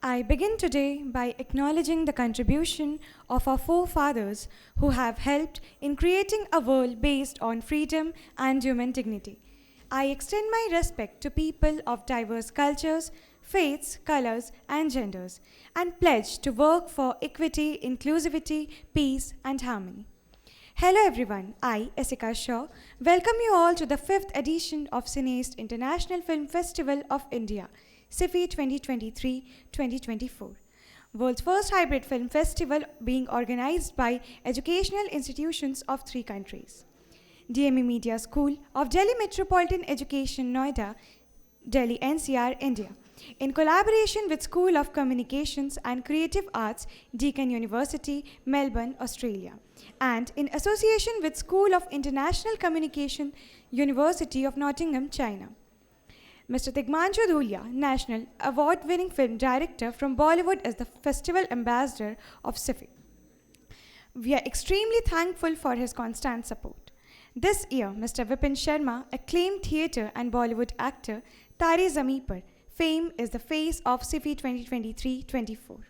I begin today by acknowledging the contribution of our forefathers who have helped in creating a world based on freedom and human dignity. I extend my respect to people of diverse cultures, faiths, colors, and genders, and pledge to work for equity, inclusivity, peace, and harmony. Hello everyone, I, Esika Shaw, welcome you all to the 5th edition of Cineast International Film Festival of India, Ciffi 2023-2024. World's first hybrid film festival being organized by educational institutions of 3 countries. DME Media School of Delhi Metropolitan Education, Noida, Delhi NCR, India, in collaboration with School of Communications and Creative Arts, Deakin University, Melbourne, Australia, and in association with School of International Communication, University of Nottingham, China. Mr. Tigmanshu Dhulia, National Award-winning film director from Bollywood, is the festival ambassador of Ciffi. We are extremely thankful for his constant support. This year, Mr. Vipin Sharma, acclaimed theatre and Bollywood actor, Tare Zameen Par, fame is the face of Ciffi 2023-24.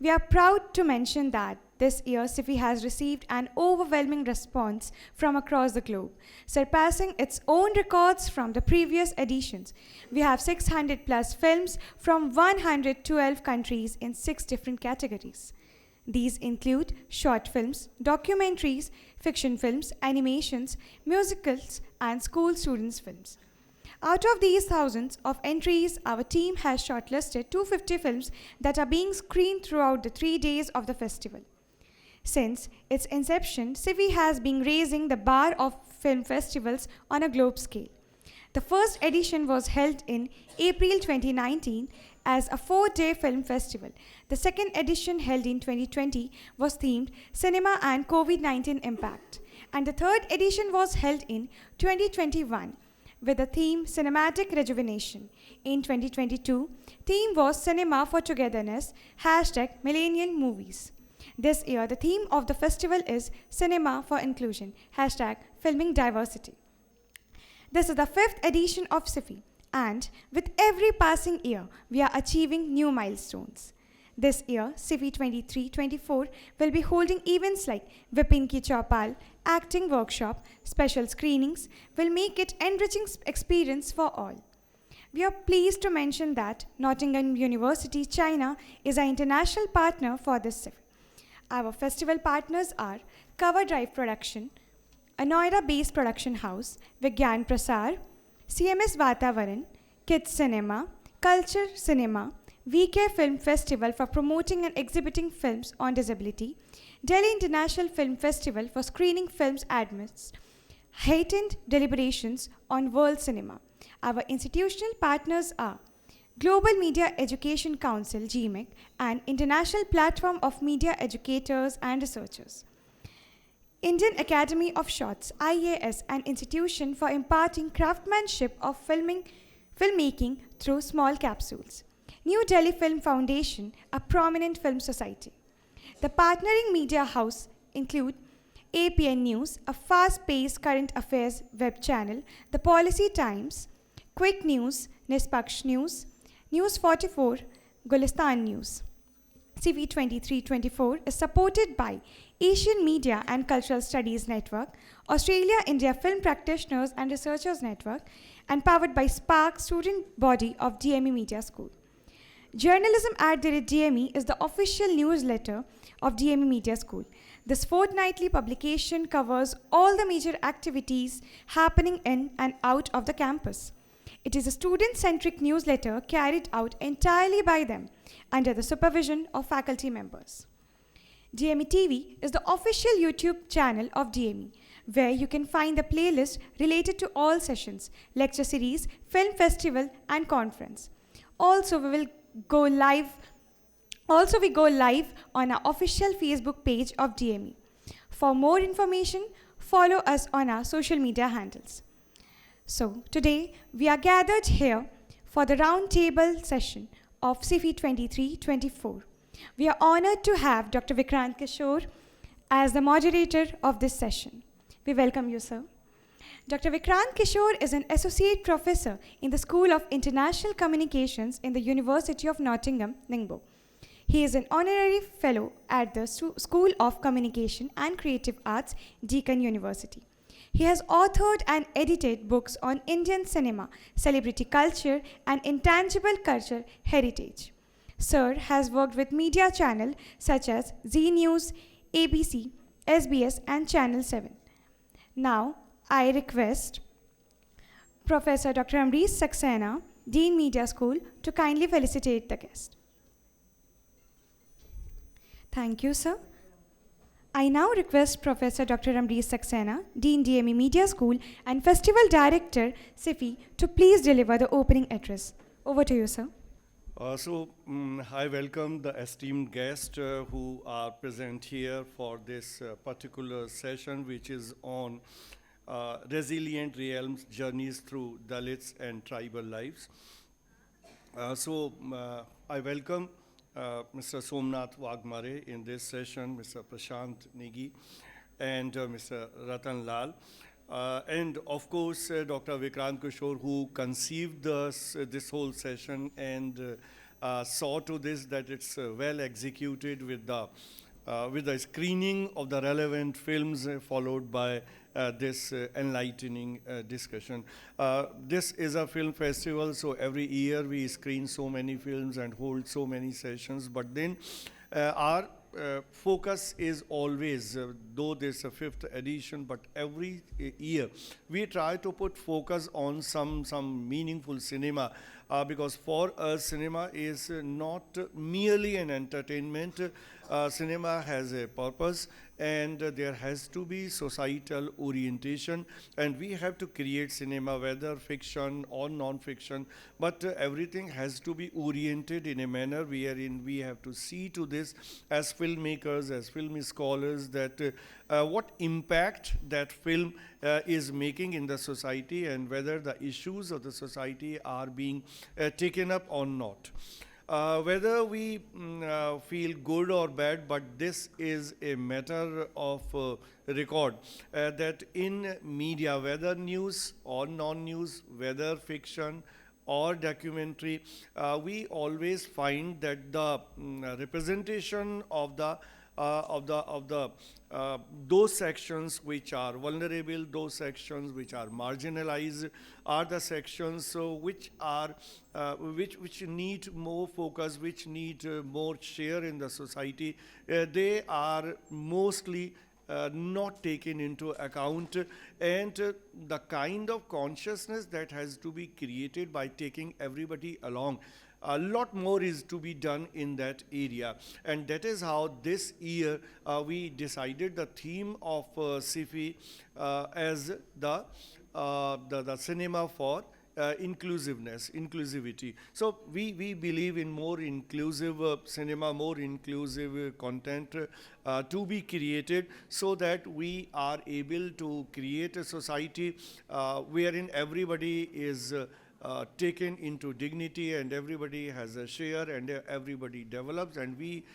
We are proud to mention that this year Ciffi has received an overwhelming response from across the globe, surpassing its own records from the previous editions. We have 600 plus films from 112 countries in 6 different categories. These include short films, documentaries, fiction films, animations, musicals, and school students' films. Out of these thousands of entries, our team has shortlisted 250 films that are being screened throughout the 3 days of the festival. Since its inception, Ciffi has been raising the bar of film festivals on a globe scale. The first edition was held in April 2019 as a 4-day film festival. The second edition, held in 2020, was themed Cinema and COVID-19 Impact. And the third edition was held in 2021 with the theme Cinematic Rejuvenation. In 2022, theme was Cinema for Togetherness, #Millennial Movies. This year, the theme of the festival is Cinema for Inclusion, #Filming Diversity. This is the 5th edition of Ciffi, and with every passing year, we are achieving new milestones. This year, Ciffi 23-24 will be holding events like Vipin Ki Chaupal, acting workshop, special screenings, will make it enriching experience for all. We are pleased to mention that Nottingham University, China is our international partner for this Ciffi. Our festival partners are Cover Drive Production, a Noida-based production house, Vigyan Prasar, CMS Vatavaran, Kids Cinema, Culture Cinema, VK Film Festival for promoting and exhibiting films on disability, Delhi International Film Festival for screening films amidst heightened deliberations on world cinema. Our institutional partners are Global Media Education Council, GMEC, an international platform of media educators and researchers. Indian Academy of Shots, IAS, an institution for imparting craftsmanship of filmmaking through small capsules. New Delhi Film Foundation, a prominent film society. The partnering media house include APN News, a fast-paced current affairs web channel, The Policy Times, Quick News, Nispaksh News, News 44, Gulistan News. Ciffi 23-24 is supported by Asian Media and Cultural Studies Network, Australia-India Film Practitioners and Researchers Network, and powered by Spark, student body of DME Media School. Journalism at DME is the official newsletter of DME Media School. This fortnightly publication covers all the major activities happening in and out of the campus. It is a student-centric newsletter carried out entirely by them under the supervision of faculty members. DME TV is the official YouTube channel of DME, where you can find the playlist related to all sessions, lecture series, film festival, and conference. Also, we go live on our official Facebook page of DME. For more information, follow us on our social media handles. So, today we are gathered here for the roundtable session of Ciffi 23-24. We are honored to have Dr. Vikrant Kishore as the moderator of this session. We welcome you, sir. Dr. Vikrant Kishore is an associate professor in the School of International Communications in the University of Nottingham, Ningbo. He is an honorary fellow at the School of Communication and Creative Arts, Deakin University. He has authored and edited books on Indian cinema, celebrity culture, and intangible cultural heritage. Sir has worked with media channels such as Z News, ABC, SBS, and Channel 7. Now, I request Professor Dr. Amrish Saxena, Dean Media School, to kindly felicitate the guest. Thank you, sir. I now request Professor Dr. Amrish Saxena, Dean DME Media School and Festival Director, Ciffi, to please deliver the opening address. Over to you, sir. I welcome the esteemed guests who are present here for this particular session, which is on resilient realms, journeys through Dalits and tribal lives. I welcome Mr. Somnath Wagmare in this session, Mr. Prashant Negi, and Mr. Ratan Lal. And of course, Dr. Vikrant Kishore, who conceived this whole session and saw to this that it's well executed with the screening of the relevant films followed by this enlightening discussion. This is a film festival, so every year we screen so many films and hold so many sessions, but then our focus is always, though this is a 5th edition, but every year we try to put focus on some meaningful cinema, because for us cinema is not merely an entertainment. Cinema has a purpose, and there has to be societal orientation, and we have to create cinema, whether fiction or non-fiction, but everything has to be oriented in a manner wherein we have to see to this as filmmakers, as film scholars, that what impact that film is making in the society, and whether the issues of the society are being taken up or not. Whether we feel good or bad, but this is a matter of record, that in media, whether news or non-news, whether fiction or documentary, we always find that the representation of those sections which are vulnerable, those sections which are marginalized, are the sections which need more focus, which need more share in the society. They are mostly not taken into account, and the kind of consciousness that has to be created by taking everybody along, a lot more is to be done in that area. And that is how this year we decided the theme of Ciffi as the cinema for inclusivity. So we believe in more inclusive cinema, more inclusive content to be created, so that we are able to create a society wherein everybody is taken into dignity, and everybody has a share, and everybody develops, and we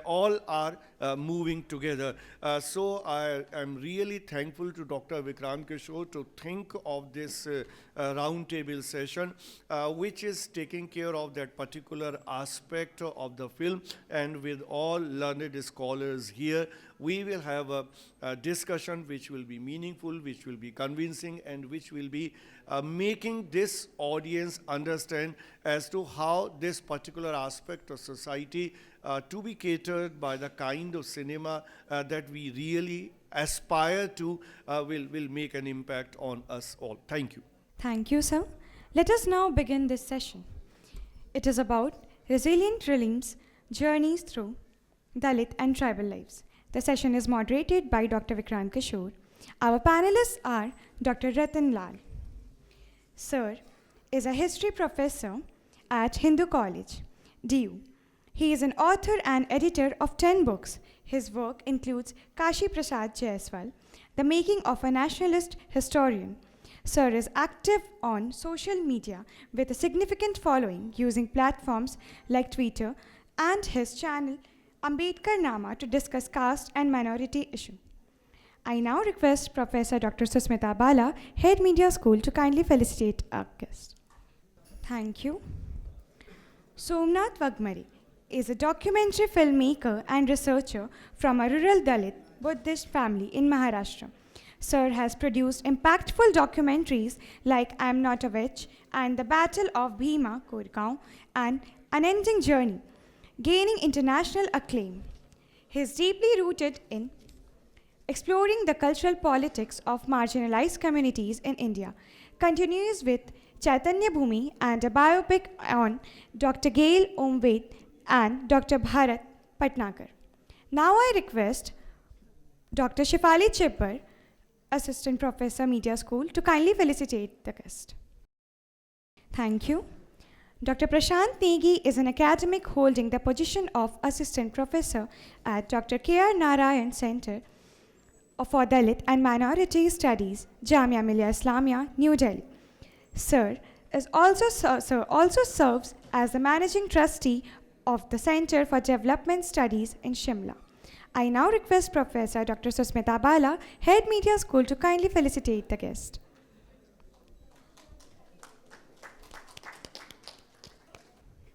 all are moving together. So I am really thankful to Dr. Vikrant Kishore to think of this roundtable session, which is taking care of that particular aspect of the film. And with all learned scholars here, we will have a discussion which will be meaningful, which will be convincing, and which will be making this audience understand as to how this particular aspect of society to be catered by the kind of cinema that we really aspire to will make an impact on us all. Thank you. Thank you, sir. Let us now begin this session. It is about resilient realms, journeys through Dalit and tribal lives. The session is moderated by Dr. Vikrant Kishore. Our panelists are Dr. Ratan Lal. Sir is a history professor at Hindu College, DU. He is an author and editor of 10 books. His work includes Kashi Prasad Jaiswal, The Making of a Nationalist Historian. Sir is active on social media with a significant following, using platforms like Twitter and his channel Ambedkar Nama to discuss caste and minority issue. I now request Professor Dr. Susmita Bala, Head Media School, to kindly felicitate our guest. Thank you. Somnath Wagmare is a documentary filmmaker and researcher from a rural Dalit Buddhist family in Maharashtra. Sir has produced impactful documentaries like I Am Not a Witch and The Battle of Bhima Koregaon and Unending Journey, gaining international acclaim. He is deeply rooted in exploring the cultural politics of marginalized communities in India, continues with Chaitanya Bhumi and a biopic on Dr. Gail Omved and Dr. Bharat Patnakar. Now I request Dr. Shifali Chipper, Assistant Professor Media School, to kindly felicitate the guest. Thank you. Dr. Prashant Negi is an academic holding the position of Assistant Professor at Dr. K.R. Narayan Center for Dalit and Minority Studies, Jamia Millia Islamia, New Delhi. Sir also serves as the Managing Trustee of the Center for Development Studies in Shimla. I now request Professor Dr. Susmita Bala, Head Media School, to kindly felicitate the guest.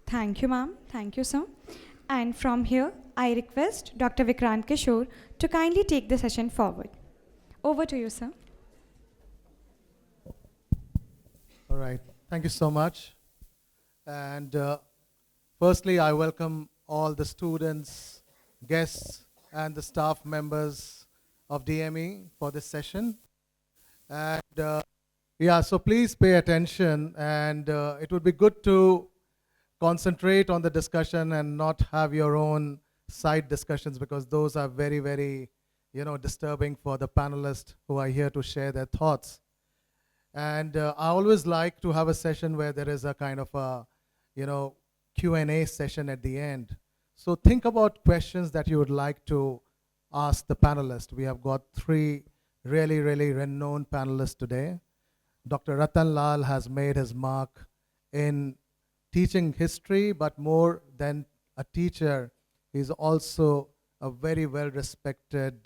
Thank you, ma'am. Thank you, sir. And from here, I request Dr. Vikrant Kishore to kindly take the session forward. Over to you, sir. All right. Thank you so much. And firstly, I welcome all the students, guests, and the staff members of DME for this session. And yeah, so please pay attention, and it would be good to concentrate on the discussion and not have your own side discussions, because those are very, very, disturbing for the panelists who are here to share their thoughts. And I always like to have a session where there is a kind of a, Q&A session at the end. So think about questions that you would like to ask the panelists. We have got three really, really renowned panelists today. Dr. Ratan Lal has made his mark in teaching history, but more than a teacher, he's also a very well-respected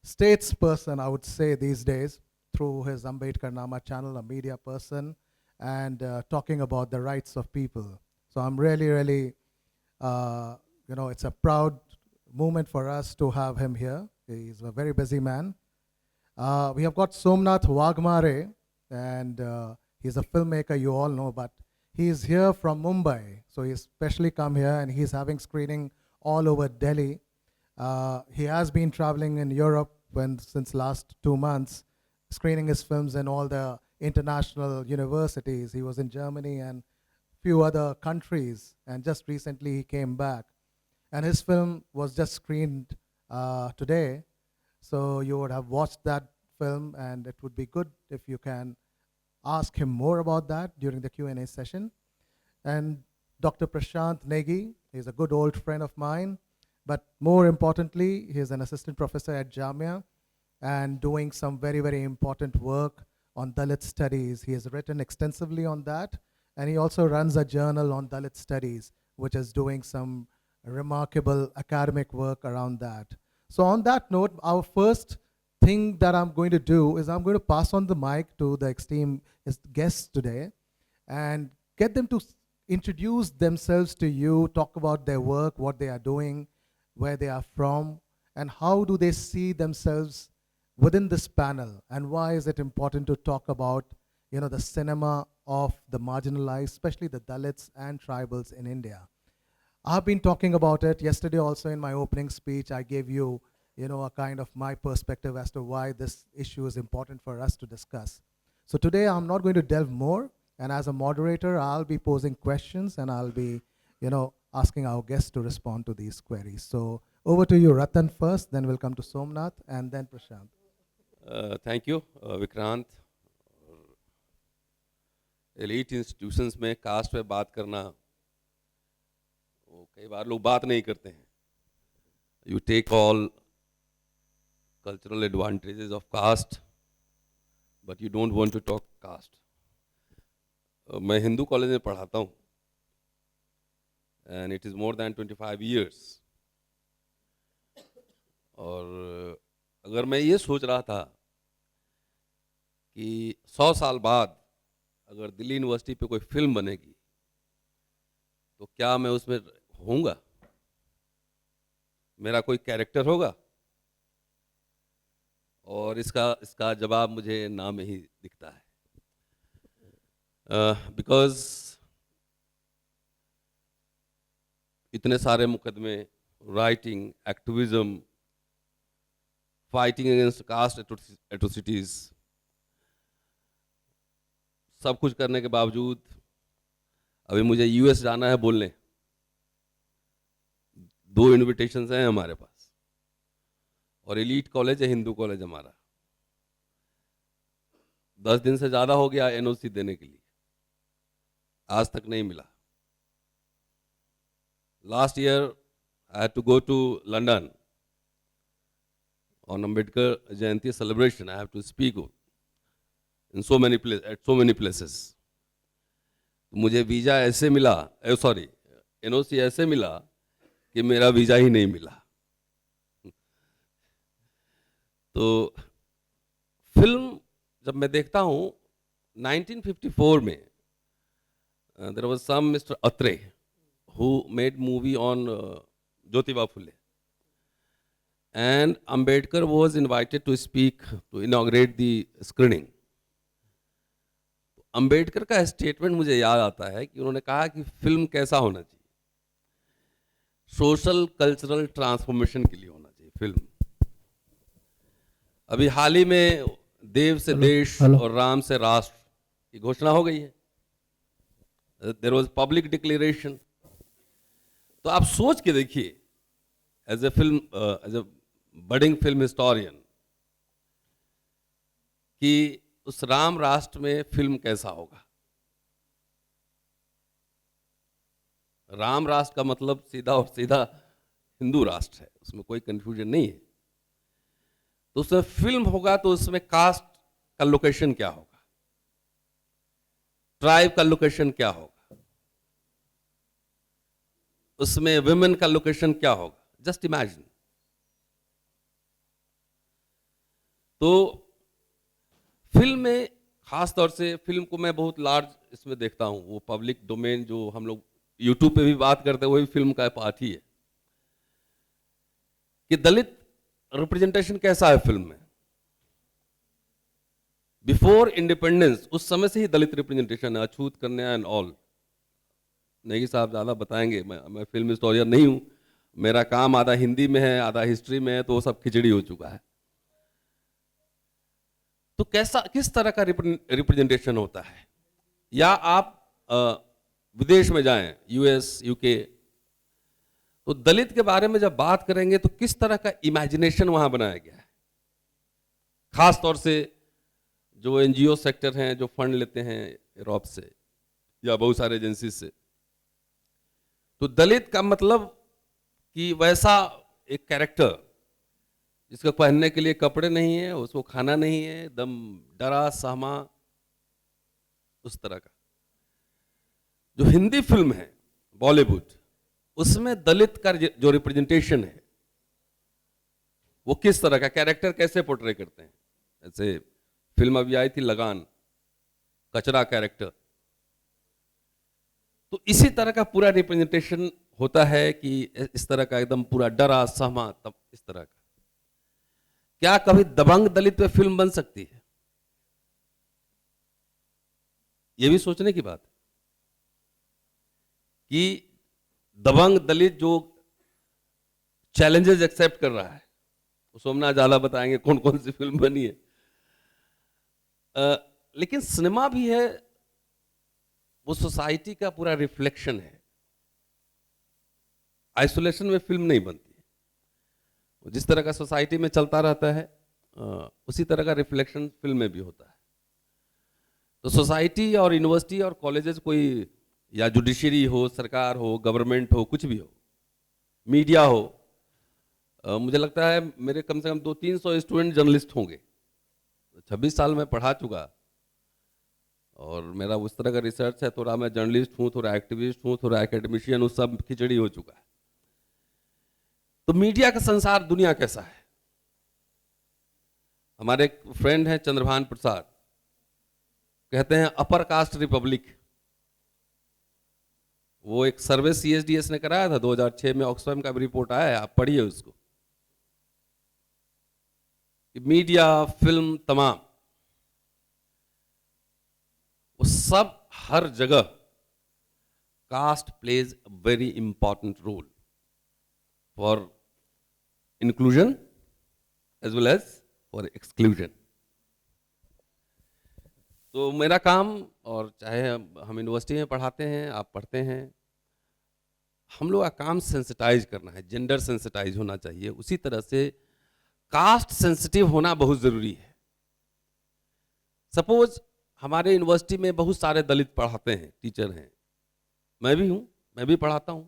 statesperson, I would say, these days, through his Ambedkar Nama channel, a media person, and talking about the rights of people. So I'm really, really, it's a proud moment for us to have him here. He's a very busy man. We have got Somnath Wagmare, and he's a filmmaker, you all know, but he is here from Mumbai. So he's specially come here, and he's having screening all over Delhi. He has been traveling in Europe since last 2 months, screening his films in all the international universities. He was in Germany and few other countries, and just recently he came back. And his film was just screened today, so you would have watched that film, and it would be good if you can ask him more about that during the Q&A session. And Dr. Prashant Negi, he's a good old friend of mine, but more importantly, he's an assistant professor at Jamia and doing some very, very important work on Dalit studies. He has written extensively on that, and he also runs a journal on Dalit studies, which is doing some remarkable academic work around that. So on that note, our first thing that I'm going to do is I'm going to pass on the mic to the esteemed guests today and get them to introduce themselves to you, talk about their work, what they are doing, where they are from, and how do they see themselves within this panel, and why is it important to talk about the cinema of the marginalized, especially the Dalits and tribals in India. I've been talking about it yesterday also in my opening speech. I gave you, a kind of my perspective as to why this issue is important for us to discuss. So today I'm not going to delve more, and as a moderator, I'll be posing questions, and I'll be, asking our guests to respond to these queries. So over to you, Ratan first, then we'll come to Somnath, and then Prashant. Thank you, Vikrant. Elite institutions में cast पे बात करना, वो कई बार लोग बात नहीं करते हैं. You take all cultural advantages of caste, but you don't want to talk caste. मैं हिंदू कॉलेज में पढ़ाता हूँ, and it is more than 25 years. और अगर मैं ये सोच रहा था कि 100 साल बाद अगर दिल्ली यूनिवर्सिटी पे कोई फिल्म बनेगी तो क्या मैं उसमें होऊंगा, मेरा कोई कैरेक्टर होगा, और इसका इसका जवाब मुझे नाम में ही दिखता है। बिकॉज इतने सारे मुकदमे, writing, activism, fighting against caste atrocities, सब कुछ करने के बावजूद अभी मुझे यूएस जाना है बोलने। 2 इनविटेशंस हैं हमारे पास, और एलीट कॉलेज है, हिंदू कॉलेज हमारा। 10 दिन से ज़्यादा हो गया एनओसी देने के लिए, आज तक नहीं मिला। Last year I had to go to London on Ambedkar Jayanti celebration. I have to speak in so many places, at so many places. मुझे वीजा ऐसे मिला, सॉरी एनओसी ऐसे मिला कि मेरा वीजा ही नहीं मिला। तो फिल्म जब मैं देखता हूँ 1954 में there was some Mr. Atre who made movie on Jyotiba Phule, and Ambedkar was invited to speak to inaugurate the screening. Ambedkar का स्टेटमेंट मुझे याद आता है कि उन्होंने कहा कि फिल्म कैसा होना चाहिए, सोशल कल्चरल ट्रांसफॉर्मेशन के लिए होना चाहिए फिल्म। अभी हाल ही में देव से देश और राम से राष्ट्र की घोषणा हो गई है, देयर वाज पब्लिक डिक्लेरेशन। तो आप सोच के देखिए as a budding film historian कि उस राम राष्ट्र में फिल्म कैसा होगा। राम राष्ट्र का मतलब सीधा और सीधा हिंदू राष्ट्र है, उसमें कोई कंफ्यूजन नहीं है। तो उसमें फिल्म होगा तो उसमें कास्ट का लोकेशन क्या होगा, ट्राइब का लोकेशन क्या होगा, उसमें विमेन का लोकेशन क्या होगा, जस्ट इमेजिन। तो फिल्म में खास तौर से फिल्म को मैं बहुत लार्ज इसमें देखता हूं, वो पब्लिक डोमेन जो हम लोग यूट्यूब पे भी बात करते हैं वही फिल्म का पार्ट ही है कि दलित रिप्रेजेंटेशन कैसा है फिल्म में। बिफोर इंडिपेंडेंस उस समय से ही दलित रिप्रेजेंटेशन है, अछूत कन्या एंड ऑल। नेगी साहब ज्यादा बताएंगे, मैं फिल्म हिस्टोरियन नहीं हूं, मेरा काम आधा हिंदी में है आधा हिस्ट्री में है, तो वो सब खिचड़ी हो चुका है। तो किस तरह का रिप्रेजेंटेशन होता है, या आप विदेश में जाएं, यूएस, यूके, तो दलित के बारे में जब बात करेंगे तो किस तरह का इमेजिनेशन वहां बनाया गया है। खास तौर से जो एनजीओ सेक्टर हैं जो फंड लेते हैं यूरोप से या बहुत सारे एजेंसी से, तो दलित का मतलब कि वैसा एक कैरेक्टर जिसको पहनने के लिए कपड़े नहीं है, उसको खाना नहीं है, एकदम डरा सहमा, उस तरह का। जो हिंदी फिल्म है बॉलीवुड, उसमें दलित का जो रिप्रेजेंटेशन है वो किस तरह का कैरेक्टर कैसे पोर्ट्रे करते हैं। जैसे फिल्म अभी आई थी लगान, कचरा कैरेक्टर, तो इसी तरह का पूरा रिप्रेजेंटेशन होता है कि इस तरह का एकदम पूरा डरा सहमा, तब इस तरह का। क्या कभी दबंग दलित पे फिल्म बन सकती है? यह भी सोचने की बात है कि दबंग दलित जो चैलेंजेस एक्सेप्ट कर रहा है, सोमनाथ जाला बताएंगे कौन कौन सी फिल्म बनी है। लेकिन सिनेमा भी है, वो सोसाइटी का पूरा रिफ्लेक्शन है। आइसोलेशन में फिल्म नहीं बनती, जिस तरह का सोसाइटी में चलता रहता है उसी तरह का रिफ्लेक्शन फिल्म में भी होता है। तो सोसाइटी और यूनिवर्सिटी और कॉलेजेस, कोई या जुडिशरी हो, सरकार हो, गवर्नमेंट हो, कुछ भी हो, मीडिया हो, मुझे लगता है मेरे कम से कम 200-300 स्टूडेंट जर्नलिस्ट होंगे। 26 साल में पढ़ा चुका और मेरा उस तरह का रिसर्च है, थोड़ा मैं जर्नलिस्ट हूँ, थोड़ा एक्टिविस्ट हूँ, थोड़ा एकेडमिशियन हूँ, सब खिचड़ी हो चुका है। तो मीडिया का संसार, दुनिया कैसा है हमारे एक फ्रेंड हैं चंद्रभान प्रसाद, कहते हैं अपर कास्ट रिपब्लिक। वो एक सर्वे सीएसडीएस ने कराया था 2006 में, ऑक्सफैम का भी रिपोर्ट आया है, आप पढ़िए उसको। मीडिया, फिल्म, तमाम वो सब हर जगह caste plays a very important role for inclusion as well as for exclusion. तो मेरा काम, और चाहे हम यूनिवर्सिटी में पढ़ाते हैं, आप पढ़ते हैं, हम लोग का काम सेंसिटाइज करना है, जेंडर सेंसिटाइज होना चाहिए। उसी तरह से कास्ट सेंसिटिव होना बहुत जरूरी है। सपोज हमारे यूनिवर्सिटी में बहुत सारे दलित पढ़ाते हैं, टीचर हैं, मैं भी हूं, मैं भी पढ़ाता हूं।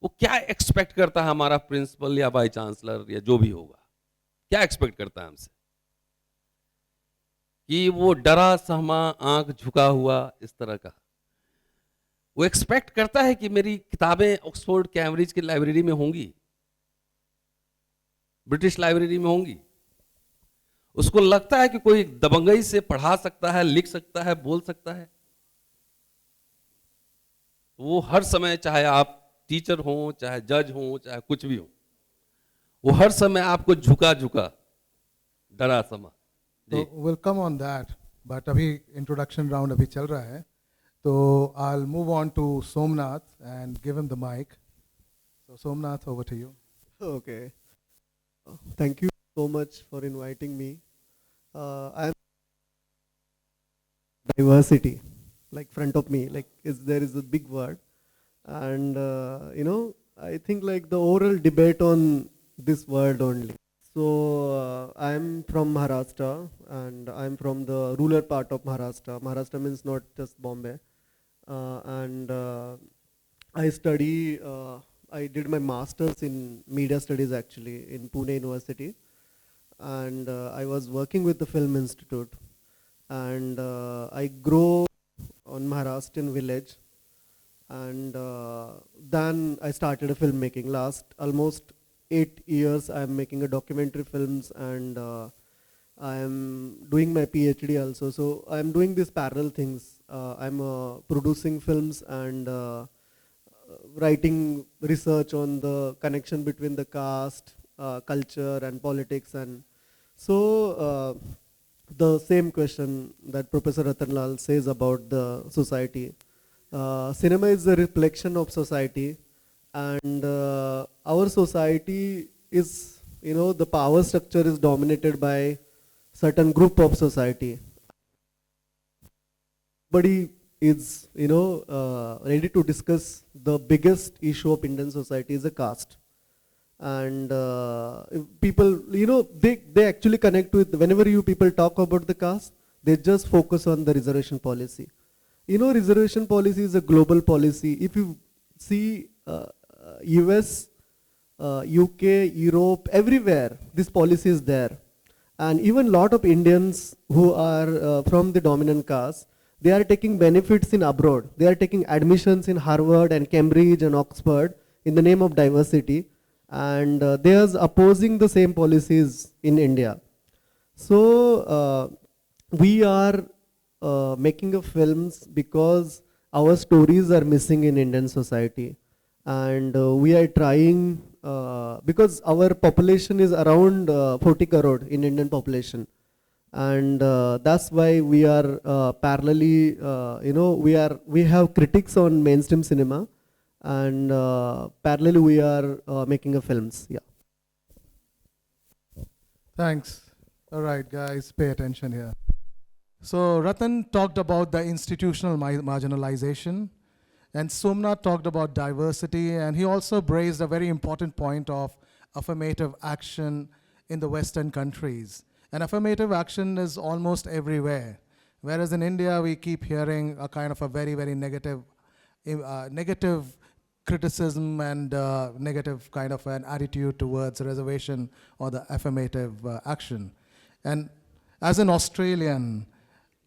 वो क्या एक्सपेक्ट करता है हमारा प्रिंसिपल या वाइस चांसलर या जो भी होगा, क्या एक्सपेक्ट करता है हमसे? कि वो डरा सहमा, आंख झुका हुआ, इस तरह का। वो एक्सपेक्ट करता है कि मेरी किताबें ऑक्सफोर्ड कैम्ब्रिज की लाइब्रेरी में होंगी, ब्रिटिश लाइब्रेरी में होंगी। उसको लगता है कि कोई दबंगई से पढ़ा सकता है, लिख सकता है, बोल सकता है। वो हर समय, चाहे आप टीचर हो, चाहे जज हो, चाहे कुछ भी हो, वो हर समय आपको झुका झुका, डरा समा। So we'll come on that, but अभी introduction round अभी चल रहा है, तो I'll move on to Somnath and give him the mic. So Somnath, over to you. Okay. Thank you so much for inviting me. I'm diversity, like front of me, like there is a big word, and I think like the oral debate on this word only. So I'm from Maharashtra, and I'm from the rural part of Maharashtra. Maharashtra means not just Bombay, and I study. I did my masters in media studies actually in Pune University, and I was working with the Film Institute, and I grew on Maharashtrian village, and then I started a filmmaking. Last almost 8 years I am making a documentary films, and I am doing my PhD also. So I am doing these parallel things. I am producing films and writing research on the connection between the caste, culture and politics. And so the same question that Professor Ratan Lal says about the society. Cinema is a reflection of society, and our society is, the power structure is dominated by certain group of society. Everybody is, ready to discuss the biggest issue of Indian society is a caste. And if people, they actually connect with, whenever you people talk about the caste, they just focus on the reservation policy. Reservation policy is a global policy. If you see US, UK, Europe, everywhere, this policy is there. And even lot of Indians who are from the dominant caste, they are taking benefits in abroad. They are taking admissions in Harvard and Cambridge and Oxford in the name of diversity. And they are opposing the same policies in India. So we are making a films because our stories are missing in Indian society. And we are trying, because our population is around 40 crore in Indian population. And that's why we are parallelly, we have critics on mainstream cinema, and parallelly we are making a films. Yeah. Thanks. All right, guys, pay attention here. So Ratan talked about the institutional marginalization, and Somnath talked about diversity, and he also raised a very important point of affirmative action in the Western countries. And affirmative action is almost everywhere. Whereas in India, we keep hearing a kind of a very, very negative criticism and negative kind of an attitude towards reservation or the affirmative action. And as an Australian,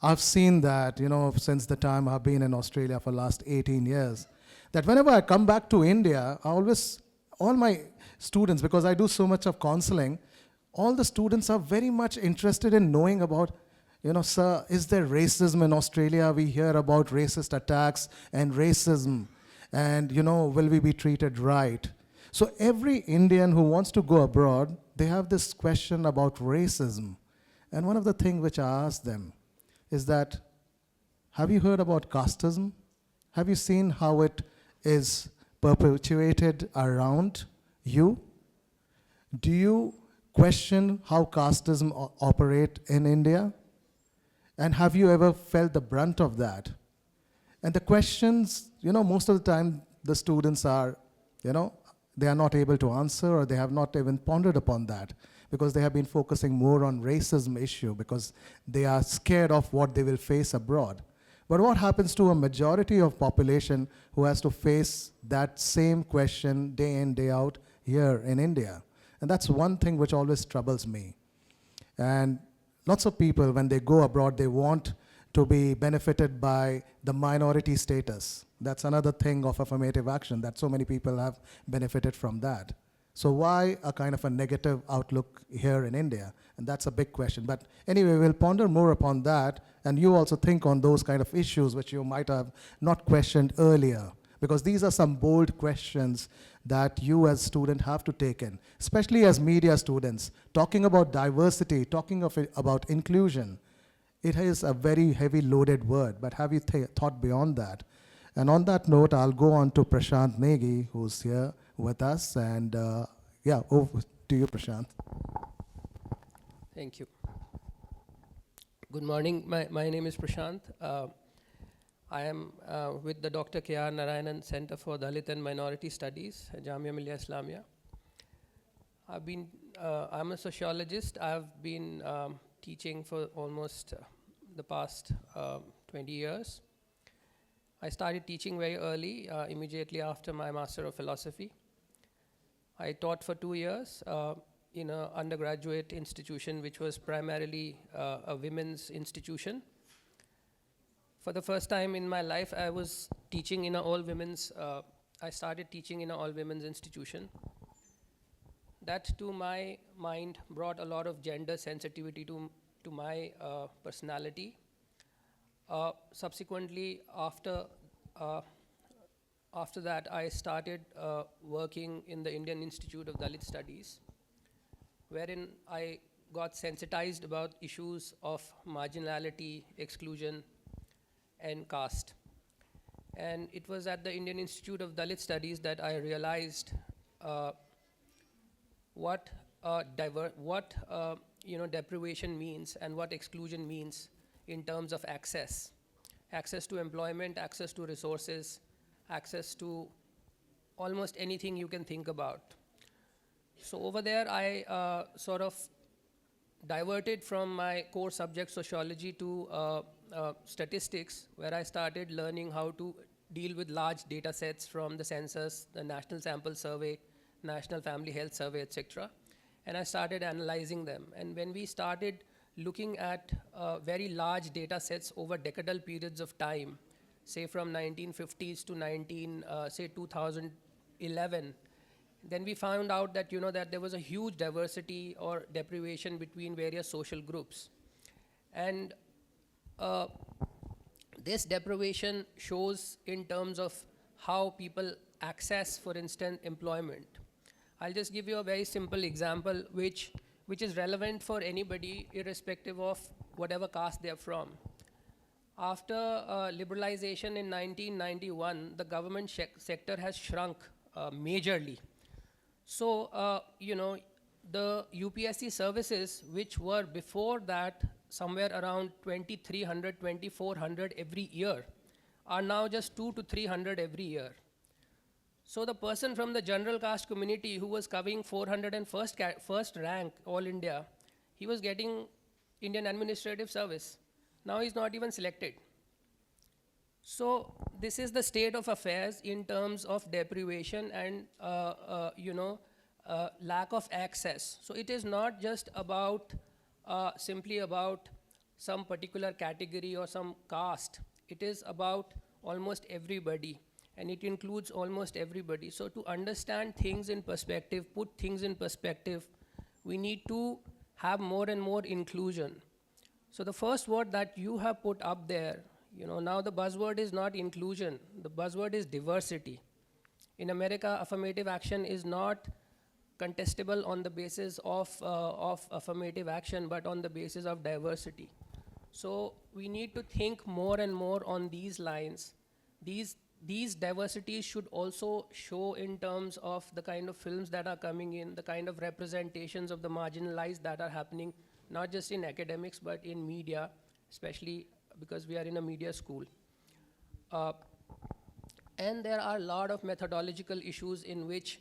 I've seen that, since the time I've been in Australia for the last 18 years, that whenever I come back to India, all my students, because I do so much of counseling, all the students are very much interested in knowing about, sir, is there racism in Australia? We hear about racist attacks and racism, and, will we be treated right? So every Indian who wants to go abroad, they have this question about racism. And one of the things which I ask them is that, have you heard about casteism? Have you seen how it is perpetuated around you? Do you question how casteism operate in India? And have you ever felt the brunt of that? And the questions, most of the time the students are, they are not able to answer, or they have not even pondered upon that, because they have been focusing more on racism issue because they are scared of what they will face abroad. But what happens to a majority of population who has to face that same question day in, day out here in India? And that's one thing which always troubles me. And lots of people, when they go abroad, they want to be benefited by the minority status. That's another thing of affirmative action, that so many people have benefited from that. So why a kind of a negative outlook here in India? And that's a big question. But anyway, we'll ponder more upon that, and you also think on those kind of issues which you might have not questioned earlier, because these are some bold questions that you as student have to take in, especially as media students, talking about diversity, talking about inclusion. It is a very heavy loaded word, but have you thought beyond that? And on that note, I'll go on to Prashant Negi, who's here with us, and over to you, Prashant. Thank you. Good morning. My name is Prashant. I am with the Dr. K.R. Narayanan Center for Dalit and Minority Studies, Jamia Millia Islamia. I'm a sociologist. I've been teaching for almost the past 20 years. I started teaching very early, immediately after my Master of Philosophy. I taught for 2 years in an undergraduate institution which was primarily a women's institution. For the first time in my life, I was teaching in an all-women's, I started teaching in an all-women's institution. That, to my mind, brought a lot of gender sensitivity to my personality. Subsequently, after that, I started working in the Indian Institute of Dalit Studies, wherein I got sensitized about issues of marginality, exclusion, and caste. And it was at the Indian Institute of Dalit Studies that I realized what deprivation means and what exclusion means in terms of access to employment, access to resources, access to almost anything you can think about. So over there, I sort of diverted from my core subject sociology to statistics, where I started learning how to deal with large data sets from the census, the National Sample Survey, National Family Health Survey, etc. And I started analyzing them. And when we started looking at very large data sets over decadal periods of time, say from 1950s to 2011, then we found out that, that there was a huge diversity or deprivation between various social groups. And this deprivation shows in terms of how people access, for instance, employment. I'll just give you a very simple example which is relevant for anybody irrespective of whatever caste they're from. After liberalization in 1991, the government sector has shrunk majorly. So, the UPSC services, which were before that somewhere around 2,300, 2,400 every year, are now just 200 to 300 every year. So the person from the general caste community who was covering 401st rank all India, he was getting Indian administrative service. Now he's not even selected. So this is the state of affairs in terms of deprivation and lack of access. So it is not just about simply about some particular category or some caste. It is about almost everybody, and it includes almost everybody. So to understand things in perspective, put things in perspective, we need to have more and more inclusion. So the first word that you have put up there, now the buzzword is not inclusion, the buzzword is diversity. In America, affirmative action is not contestable on the basis of affirmative action, but on the basis of diversity. So we need to think more and more on these lines. These diversities should also show in terms of the kind of films that are coming in, the kind of representations of the marginalized that are happening, not just in academics, but in media, especially because we are in a media school. And there are a lot of methodological issues in which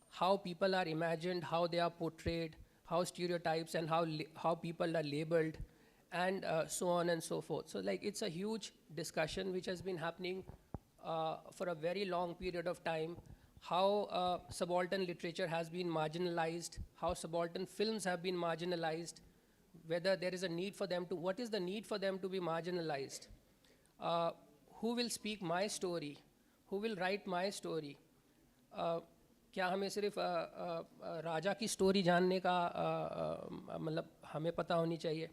how people are imagined, how they are portrayed, how stereotypes and how people are labeled, and so on and so forth. So like it's a huge discussion which has been happening for a very long period of time, how subaltern literature has been marginalized, how subaltern films have been marginalized, whether there is a need for them to, what is the need for them to be marginalized? Who will speak my story? Who will write my story? क्या हमें सिर्फ राजा की story जानने का मतलब हमें पता होनी चाहिए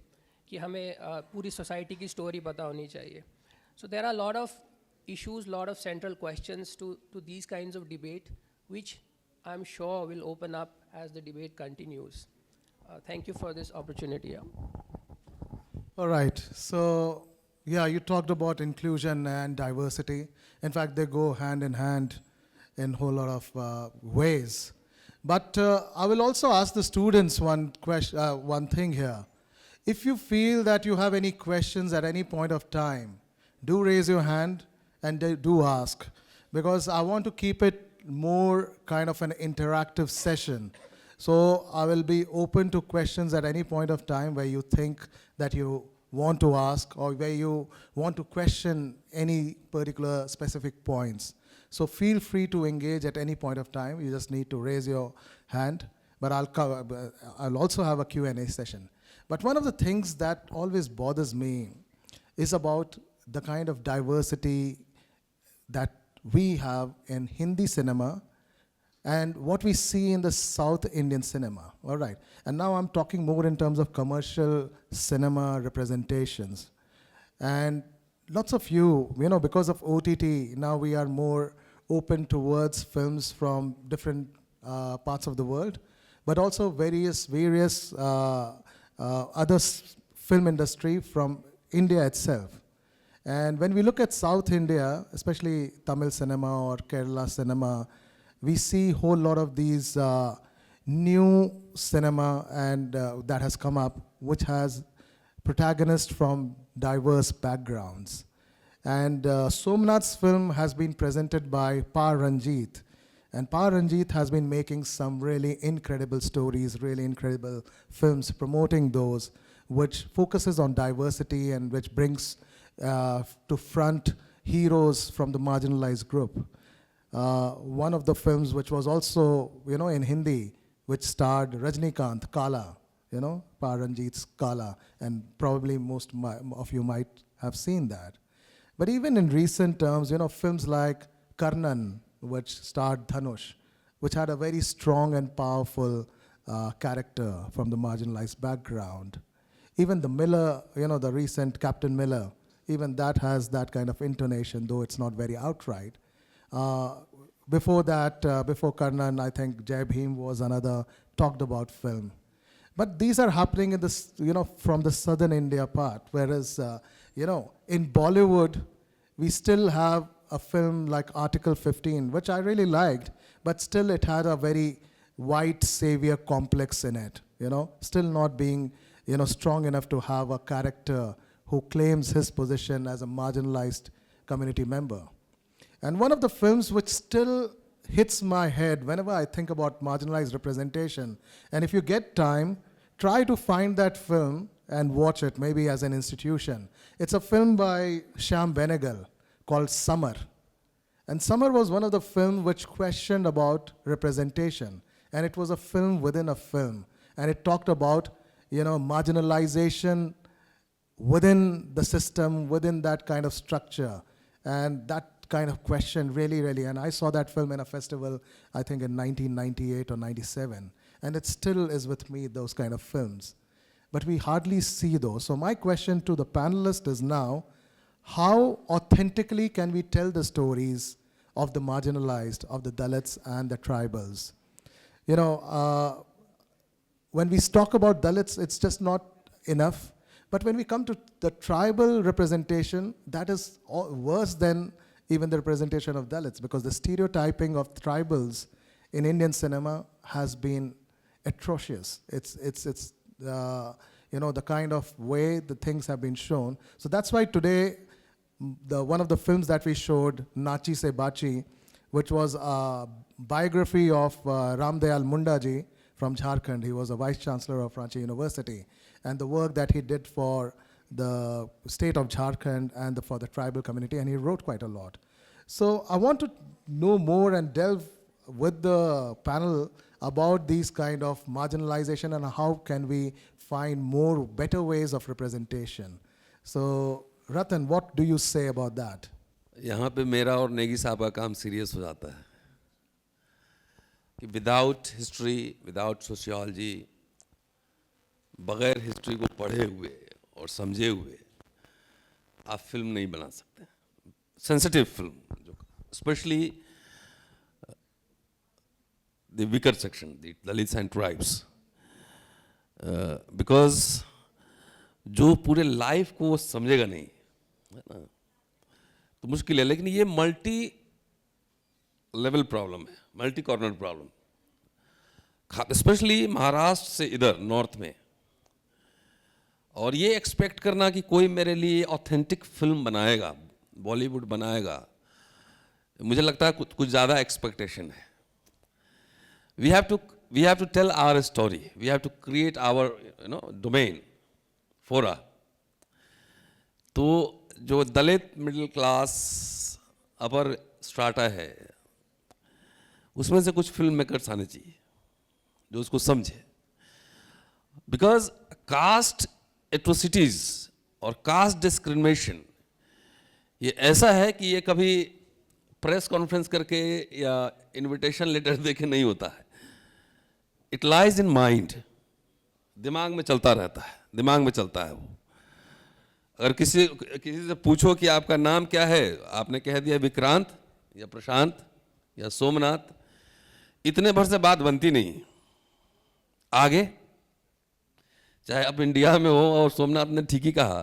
कि हमें पूरी सोसाइटी की स्टोरी पता होनी चाहिए? So there are a lot of issues, lot of central questions to these kinds of debate, which I'm sure will open up as the debate continues. Thank you for this opportunity. All right. So, yeah, you talked about inclusion and diversity. In fact, they go hand in hand in a whole lot of ways. But I will also ask the students one thing here. If you feel that you have any questions at any point of time, do raise your hand and do ask, because I want to keep it more kind of an interactive session. So I will be open to questions at any point of time where you think that you want to ask or where you want to question any particular specific points. So feel free to engage at any point of time. You just need to raise your hand, but I'll also have a Q&A session. But one of the things that always bothers me is about the kind of diversity that we have in Hindi cinema and what we see in the South Indian cinema, all right? And now I'm talking more in terms of commercial cinema representations. And lots of you, because of OTT, now we are more open towards films from different parts of the world, but also various other film industry from India itself. And when we look at South India, especially Tamil cinema or Kerala cinema, we see a whole lot of these new cinema and that has come up, which has protagonists from diverse backgrounds. And Somnath's film has been presented by Pa Ranjit. And Pa Ranjit has been making some really incredible stories, really incredible films, promoting those, which focuses on diversity and which brings to front heroes from the marginalized group. One of the films which was also, in Hindi, which starred Rajnikant, Kala, Pa Ranjit's Kala, and probably most of you might have seen that. But even in recent terms, films like Karnan, which starred Dhanush, which had a very strong and powerful character from the marginalized background. Even the Miller, the recent Captain Miller, even that has that kind of intonation, though it's not very outright. Before that, before Karnan, I think Jai Bhim was another talked about film. But these are happening in this, from the southern India part, whereas, in Bollywood, we still have a film like Article 15, which I really liked, but still it had a very white savior complex in it, still not being, strong enough to have a character who claims his position as a marginalized community member. And one of the films which still hits my head whenever I think about marginalized representation, and if you get time, try to find that film and watch it, maybe as an institution. It's a film by Shyam Benegal called Summer. And Summer was one of the films which questioned about representation. And it was a film within a film. And it talked about, marginalization within the system, within that kind of structure. And that kind of question really, and I saw that film in a festival, I think in 1998 or 97. And it still is with me, those kind of films. But we hardly see those. So my question to the panelists is now, how authentically can we tell the stories of the marginalized, of the Dalits and the tribals? You know, when we talk about Dalits, it's just not enough. But when we come to the tribal representation, that is worse than even the representation of Dalits, because the stereotyping of tribals in Indian cinema has been atrocious. It's you know, the kind of way the things have been shown. So that's why today, one of the films that we showed, Nachi Se Bachi, which was a biography of Ramdayal Mundaji from Jharkhand. He was a vice chancellor of Ranchi University. And the work that he did for the state of Jharkhand and for the tribal community, and he wrote quite a lot. So I want to know more and delve with the panel about these kind of marginalization and how can we find more better ways of representation. So Ratan, what do you say about that? यहाँ पे मेरा और नेगी साहब का काम serious हो जाता है कि विदाउट हिस्ट्री, विदाउट सोशियोलॉजी, बगैर हिस्ट्री को पढ़े हुए और समझे हुए आप फिल्म नहीं बना सकते. सेंसिटिव फिल्म, जो specially the weaker section, the Dalits and tribes, because जो पूरे लाइफ को समझेगा नहीं, है ना, तो मुश्किल है. लेकिन ये मल्टी लेवल प्रॉब्लम है, multi corner problem, specially Maharashtra से इधर नॉर्थ में. और ये एक्सपेक्ट करना कि कोई मेरे लिए ऑथेंटिक फिल्म बनाएगा, बॉलीवुड बनाएगा, मुझे लगता है कुछ ज़्यादा एक्सपेक्टेशन है. We have to tell our story, we have to create our domain fora. तो जो Dalit middle class upper strata है, उसमें से कुछ फिल्म मेकर्स आने चाहिए जो उसको समझे. बिकॉज कास्ट एट्रोसिटीज और कास्ट डिस्क्रिमिनेशन ये ऐसा है कि ये कभी प्रेस कॉन्फ्रेंस करके या इनविटेशन लेटर देके नहीं होता है. इट लाइज इन माइंड, दिमाग में चलता रहता है, दिमाग में चलता है वो. अगर किसी से पूछो कि आपका नाम क्या है, आपने कह दिया विक्रांत या प्रशांत या सोमनाथ, इतने भर से बात बनती नहीं. आगे चाहे अब इंडिया में हो, और सोमनाथ ने ठीक ही कहा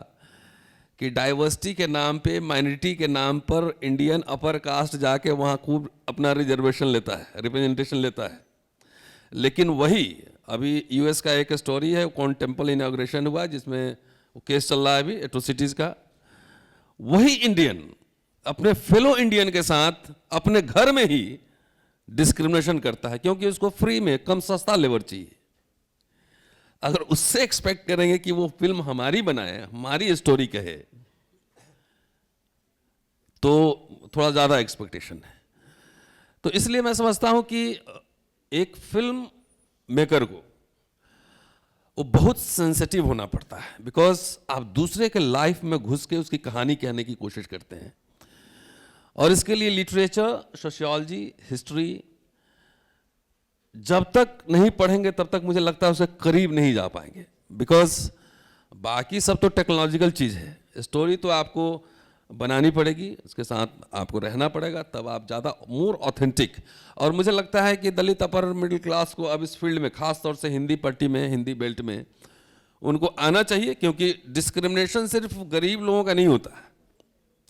कि डाइवर्सिटी के नाम पे, माइनॉरिटी के नाम पर इंडियन अपर कास्ट जाके वहाँ खूब अपना रिजर्वेशन लेता है, रिप्रेजेंटेशन लेता है. लेकिन वही अभी यूएस का एक स्टोरी है, कौन टेम्पल इनॉग्रेशन हुआ जिसमें वो केस चल रहा है अभी एट्रोसिटीज का. वही इंडियन अपने फेलो इंडियन के साथ अपने घर में ही डिस्क्रिमिनेशन करता है, क्योंकि उसको फ्री में कम सस्ता लेबर चाहिए. अगर उससे एक्सपेक्ट करेंगे कि वो फिल्म हमारी बनाए, हमारी स्टोरी कहे, तो थोड़ा ज्यादा एक्सपेक्टेशन है. तो इसलिए मैं समझता हूं कि एक फिल्म मेकर को वो बहुत सेंसिटिव होना पड़ता है. बिकॉज आप दूसरे के लाइफ में घुस के उसकी कहानी कहने की कोशिश करते हैं, और इसके लिए लिटरेचर, सोशियोलॉजी, हिस्ट्री जब तक नहीं पढ़ेंगे तब तक मुझे लगता है उसे करीब नहीं जा पाएंगे. बिकॉज बाकी सब तो टेक्नोलॉजिकल चीज़ है, स्टोरी तो आपको बनानी पड़ेगी, उसके साथ आपको रहना पड़ेगा, तब आप ज़्यादा मोर ऑथेंटिक. और मुझे लगता है कि दलित अपर मिडिल क्लास को अब इस फील्ड में, खास तौर से हिंदी पट्टी में, हिंदी बेल्ट में, उनको आना चाहिए. क्योंकि डिस्क्रिमिनेशन सिर्फ गरीब लोगों का नहीं होता.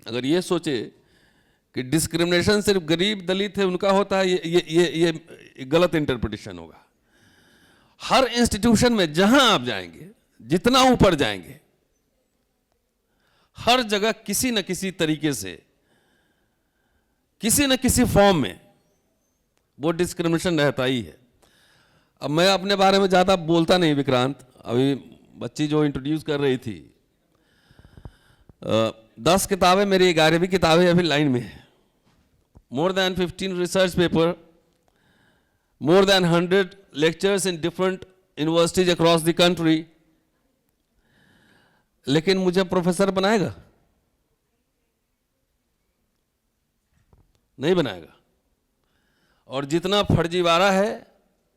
अगर ये सोचे कि डिस्क्रिमिनेशन सिर्फ गरीब दलित है उनका होता है, ये गलत इंटरप्रिटेशन होगा. हर इंस्टीट्यूशन में जहां आप जाएंगे, जितना ऊपर जाएंगे, हर जगह किसी न किसी तरीके से, किसी न किसी फॉर्म में वो डिस्क्रिमिनेशन रहता ही है. अब मैं अपने बारे में ज्यादा बोलता नहीं विक्रांत, अभी बच्ची जो इंट्रोड्यूस कर रही थी, 10 किताबें मेरी, 11वीं किताबें अभी लाइन में है. More than 15 research paper, more than 100 lectures in different universities across the country. लेकिन मुझे प्रोफेसर बनाएगा? नहीं बनाएगा. और जितना फर्जीवाड़ा है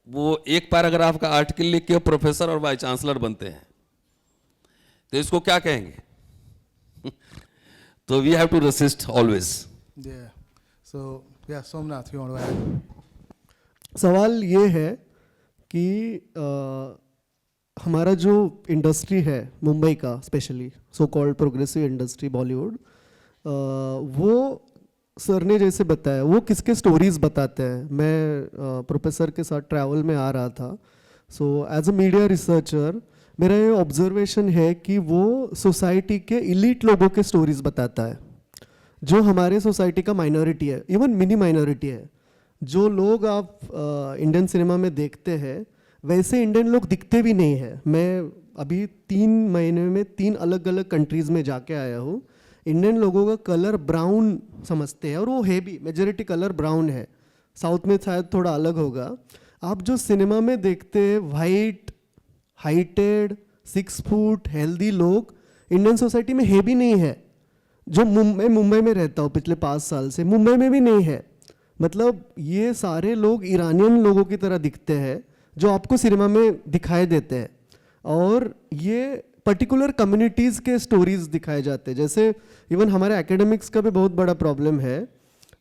वो एक पैराग्राफ का आर्टिकल लिख के प्रोफेसर और वाइस चांसलर बनते हैं, तो इसको क्या कहेंगे? तो we have to resist always. Yeah. So, yeah, Somnath, you want to add? सवाल ये है कि हमारा जो इंडस्ट्री है मुंबई का, specially so called progressive industry Bollywood, वो सर ने जैसे बताया वो किसके स्टोरीज बताते हैं। मैं प्रोफेसर के साथ ट्रैवल में आ रहा था, so as a media researcher मेरा ये ऑब्जर्वेशन है कि वो सोसाइटी के इलीट लोगों के स्टोरीज बताता है, जो हमारे सोसाइटी का माइनॉरिटी है, इवन मिनी माइनॉरिटी है। जो लोग आप इंडियन सिनेमा में देखते हैं वैसे इंडियन लोग दिखते भी नहीं है। मैं अभी 3 महीने में 3 अलग अलग कंट्रीज़ में जाके आया हूँ। इंडियन लोगों का कलर ब्राउन समझते हैं और वो है भी, मेजॉरिटी कलर ब्राउन है। साउथ में शायद थोड़ा अलग होगा। आप जो सिनेमा में देखते हैं वाइट, हाइटेड, 6 फुट हेल्दी लोग इंडियन सोसाइटी में है भी नहीं है। जो मुंबई में रहता हूँ पिछले 5 साल से, मुंबई में भी नहीं है। मतलब ये सारे लोग ईरानियन लोगों की तरह दिखते हैं जो आपको सिनेमा में दिखाई देते हैं, और ये पर्टिकुलर कम्युनिटीज़ के स्टोरीज दिखाए जाते हैं। जैसे इवन हमारे एकेडमिक्स का भी बहुत बड़ा प्रॉब्लम है,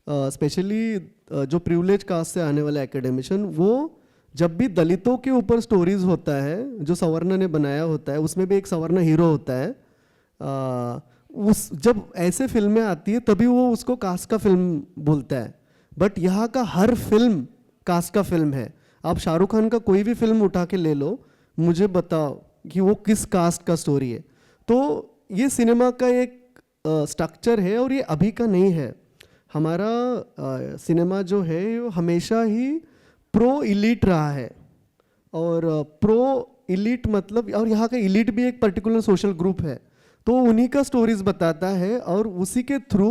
स्पेशली जो प्रिविलेज कास्ट से आने वाले एकेडमिशियन, वो जब भी दलितों के ऊपर स्टोरीज होता है जो सवर्ण ने बनाया होता है, उसमें भी एक सवर्ण हीरो होता है, उस जब ऐसे फिल्में आती है तभी वो उसको कास्ट का फिल्म बोलता है। बट यहाँ का हर फिल्म कास्ट का फिल्म है। आप शाहरुख खान का कोई भी फिल्म उठा के ले लो, मुझे बताओ कि वो किस कास्ट का स्टोरी है। तो ये सिनेमा का एक स्ट्रक्चर है और ये अभी का नहीं है। हमारा सिनेमा जो है वो हमेशा ही प्रो इलीट रहा है, और प्रो इलीट मतलब, और यहाँ का इलीट भी एक पर्टिकुलर सोशल ग्रुप है, तो उन्हीं का स्टोरीज बताता है और उसी के थ्रू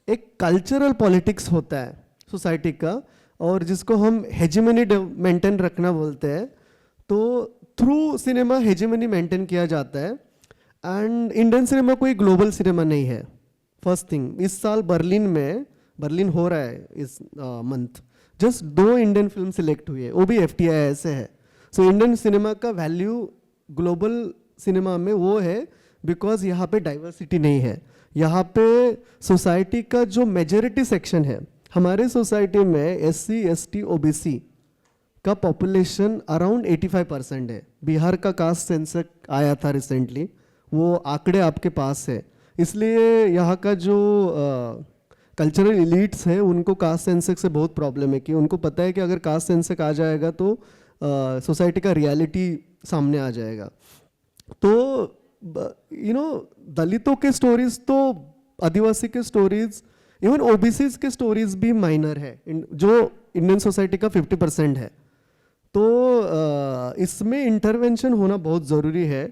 एक कल्चरल पॉलिटिक्स होता है सोसाइटी का, और जिसको हम हेजेमनी मेंटेन रखना बोलते हैं। तो थ्रू सिनेमा हेजेमनी मेंटेन किया जाता है। एंड इंडियन सिनेमा कोई ग्लोबल सिनेमा नहीं है। फर्स्ट थिंग, इस साल बर्लिन हो रहा है इस month, just 2 Indian film select हुई है, वो भी FTI से है। सो इंडियन सिनेमा का वैल्यू ग्लोबल सिनेमा में वो है बिकॉज यहाँ पे डाइवर्सिटी नहीं है। यहाँ पे सोसाइटी का जो मेजॉरिटी सेक्शन है, हमारे सोसाइटी में SC ST OBC का पॉपुलेशन अराउंड 85% है। बिहार का कास्ट सेंसस आया था रिसेंटली, वो आंकड़े आपके पास है। इसलिए यहाँ का जो कल्चरल इलीट्स है उनको कास्ट सेंसस से बहुत प्रॉब्लम है, कि उनको पता है कि अगर कास्ट सेंसस आ जाएगा तो सोसाइटी का रियलिटी सामने आ जाएगा। तो दलितों के स्टोरीज, तो आदिवासी के स्टोरीज, इवन OBCs के स्टोरीज भी माइनर है, जो इंडियन सोसाइटी का 50% है। तो इसमें इंटरवेंशन होना बहुत ज़रूरी है।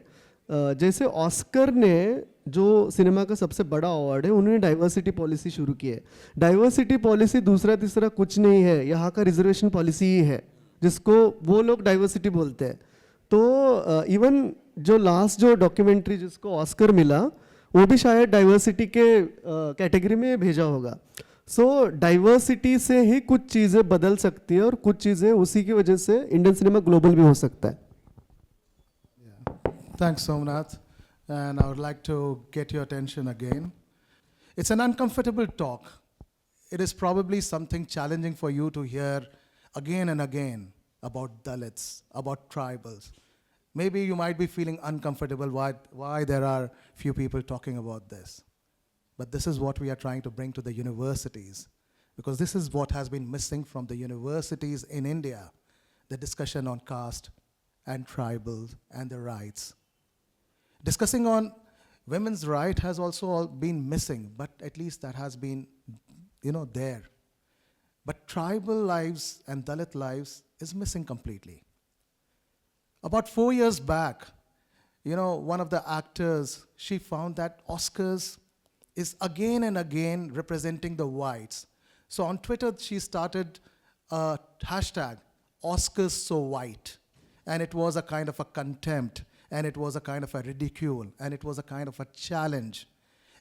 जैसे ऑस्कर ने, जो सिनेमा का सबसे बड़ा अवार्ड है, उन्होंने डाइवर्सिटी पॉलिसी शुरू की है। डाइवर्सिटी पॉलिसी दूसरा तीसरा कुछ नहीं है, यहाँ का रिजर्वेशन पॉलिसी ही है, जिसको वो लोग डाइवर्सिटी बोलते हैं। तो इवन जो लास्ट जो डॉक्यूमेंट्री जिसको ऑस्कर मिला, वो भी शायद डाइवर्सिटी के कैटेगरी में भेजा होगा। सो डाइवर्सिटी से ही कुछ चीज़ें बदल सकती है, और कुछ चीज़ें उसी की वजह से इंडियन सिनेमा ग्लोबल भी हो सकता है। Thanks, Somnath. And I would like to get your attention again. It's an uncomfortable talk. It is probably something challenging for you to hear again and again about Dalits, about tribals. Maybe you might be feeling uncomfortable why there are few people talking about this. But this is what we are trying to bring to the universities, because this is what has been missing from the universities in India, the discussion on caste and tribals and their rights. Discussing on women's right has also been missing, but at least that has been, there. But tribal lives and Dalit lives is missing completely. About 4 years back, one of the actors, she found that Oscars is again and again representing the whites. So on Twitter, she started a hashtag, Oscars so white. And it was a kind of a contempt, and it was a kind of a ridicule, and it was a kind of a challenge.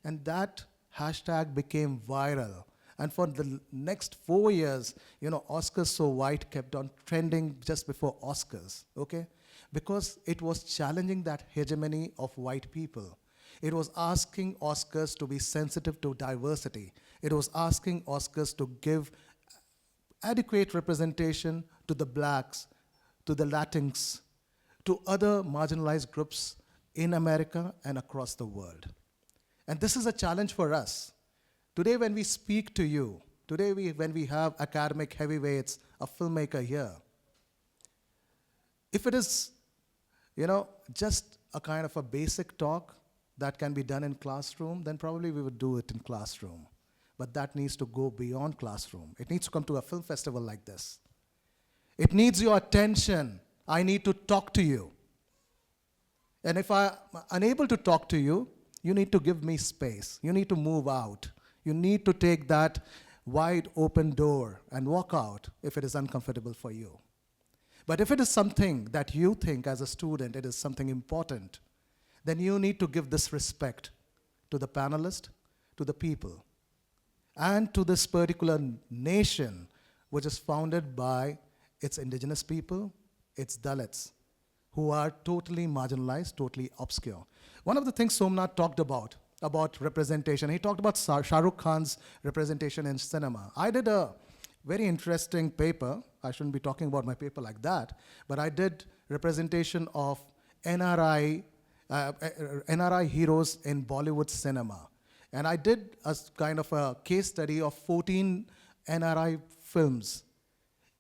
And that hashtag became viral. And for the next 4 years, Oscars So White kept on trending just before Oscars, okay? Because it was challenging that hegemony of white people. It was asking Oscars to be sensitive to diversity. It was asking Oscars to give adequate representation to the blacks, to the Latinx, to other marginalized groups in America and across the world. And this is a challenge for us. Today when we speak to you, when we have academic heavyweights, a filmmaker here, if it is, just a kind of a basic talk that can be done in classroom, then probably we would do it in classroom. But that needs to go beyond classroom. It needs to come to a film festival like this. It needs your attention. I need to talk to you. And if I'm unable to talk to you, you need to give me space. You need to move out. You need to take that wide open door and walk out if it is uncomfortable for you. But if it is something that you think as a student, it is something important, then you need to give this respect to the panelist, to the people, and to this particular nation, which is founded by its indigenous people, its Dalits, who are totally marginalized, totally obscure. One of the things Somnath talked about representation, he talked about Shah Rukh Khan's representation in cinema. I did a very interesting paper. I shouldn't be talking about my paper like that, but I did representation of NRI heroes in Bollywood cinema. And I did a kind of a case study of 14 NRI films.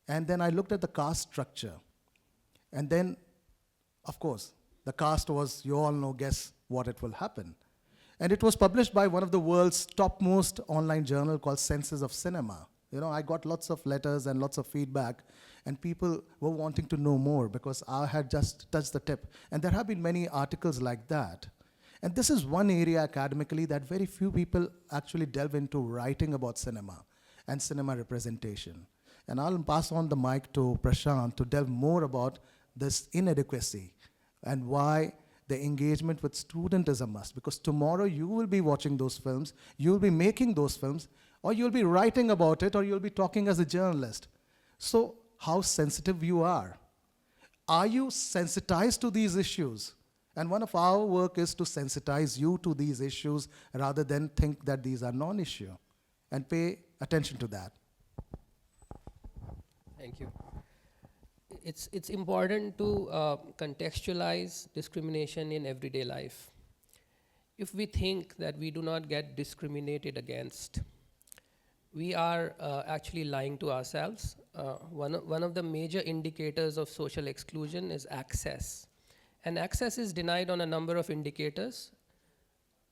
And then I looked at the caste structure. And then, of course, the caste was, you all know, guess what it will happen. And it was published by one of the world's topmost online journal called Senses of Cinema. I got lots of letters and lots of feedback, and people were wanting to know more because I had just touched the tip. And there have been many articles like that. And this is one area academically that very few people actually delve into writing about cinema and cinema representation. And I'll pass on the mic to Prashant to delve more about this inadequacy and why the engagement with student is a must. Because tomorrow you will be watching those films, you'll be making those films, or you'll be writing about it, or you'll be talking as a journalist. So how sensitive you are. Are you sensitized to these issues? And one of our work is to sensitize you to these issues rather than think that these are non-issue. And pay attention to that. Thank you. It's important to contextualize discrimination in everyday life. If we think that we do not get discriminated against, we are actually lying to ourselves. One of the major indicators of social exclusion is access. And access is denied on a number of indicators.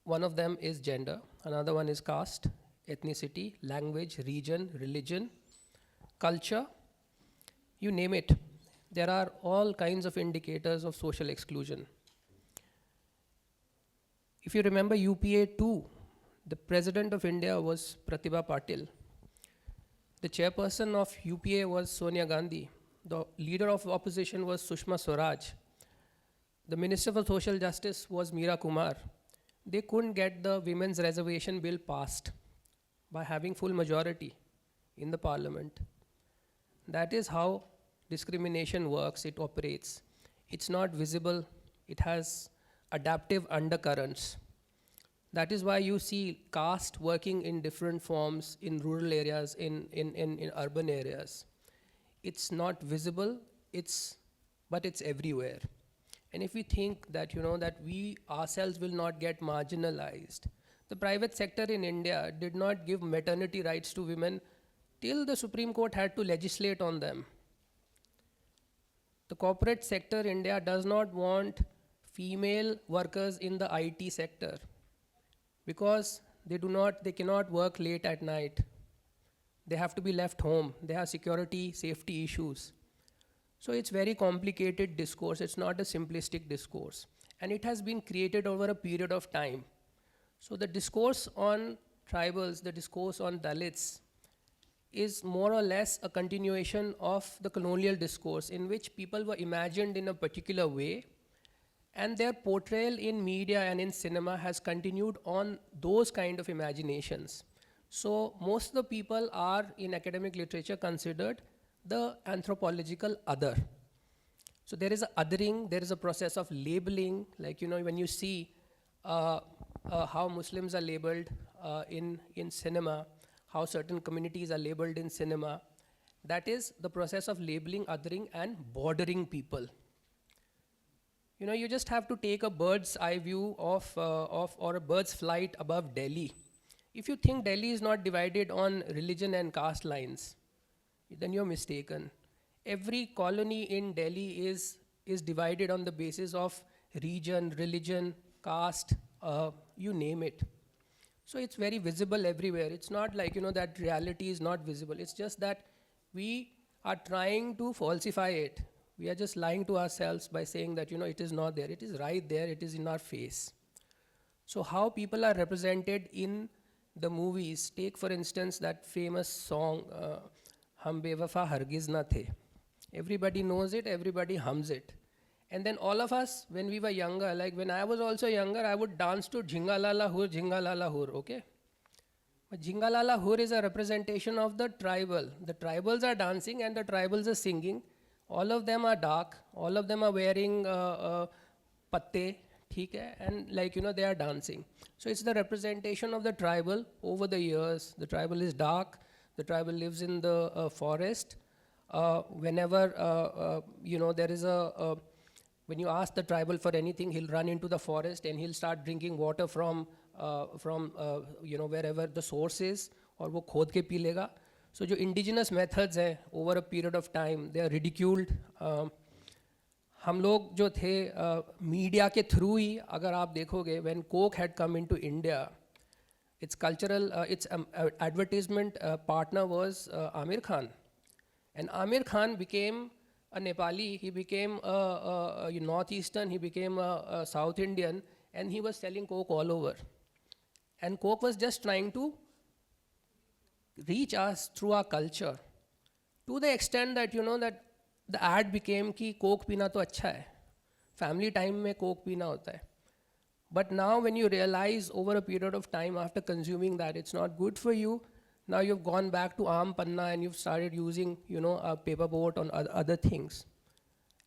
One of them is gender, another one is caste, ethnicity, language, region, religion, culture, you name it. There are all kinds of indicators of social exclusion. If you remember UPA 2, the President of India was Pratibha Patil. The chairperson of UPA was Sonia Gandhi. The leader of opposition was Sushma Swaraj. The Minister for Social Justice was Meera Kumar. They couldn't get the women's reservation bill passed by having full majority in the parliament. That is how discrimination works, it operates. It's not visible, it has adaptive undercurrents. That is why you see caste working in different forms in rural areas, in urban areas. It's not visible, but it's everywhere. And if we think that, that we ourselves will not get marginalized, the private sector in India did not give maternity rights to women till the Supreme Court had to legislate on them. The corporate sector in India does not want female workers in the IT sector because they cannot work late at night. They have to be left home. They have security, safety issues. So it's very complicated discourse. It's not a simplistic discourse. And it has been created over a period of time. So the discourse on tribals, the discourse on Dalits, is more or less a continuation of the colonial discourse in which people were imagined in a particular way, and their portrayal in media and in cinema has continued on those kind of imaginations. So most of the people are in academic literature considered the anthropological other. So there is a othering, there is a process of labeling, like when you see how Muslims are labeled in cinema, how certain communities are labeled in cinema, that is the process of labeling, othering and bordering people. You just have to take a bird's eye view of or a bird's flight above Delhi. If you think Delhi is not divided on religion and caste lines, then you're mistaken. Every colony in Delhi is divided on the basis of region, religion, caste, you name it. So it's very visible everywhere. It's not like, that reality is not visible. It's just that we are trying to falsify it. We are just lying to ourselves by saying that, it is not there. It is right there. It is in our face. So how people are represented in the movies, take for instance that famous song, Hum Bewafa Hargiz Na The. Everybody knows it, everybody hums it. And then all of us, when we were younger, like when I was also younger, I would dance to Jhinga Lala Hur, okay? But Jhinga Lala Hur is a representation of the tribal. The tribals are dancing and the tribals are singing. All of them are dark, all of them are wearing patte, and they are dancing. So it's the representation of the tribal over the years. The tribal is dark, the tribal lives in the forest. Whenever, there is when you ask the tribal for anything, he'll run into the forest and he'll start drinking water from wherever the source is, or wo khod ke pee lega. So जो indigenous methods हैं over a period of time, they are ridiculed. हम लोग जो थे media के through ही, अगर आप देखोगे, when Coke had come into India, its cultural, its advertisement partner was Amir Khan. And Amir Khan became a Nepali, he became a Northeastern, he became a South Indian, and he was selling Coke all over. And Coke was just trying to reach us through our culture, to the extent that, that the ad became कि Coke पीना तो अच्छा है, family time में Coke पीना होता है. But now when you realize over a period of time after consuming that it's not good for you, now you've gone back to Aam Panna and you've started using, a paper boat on other things.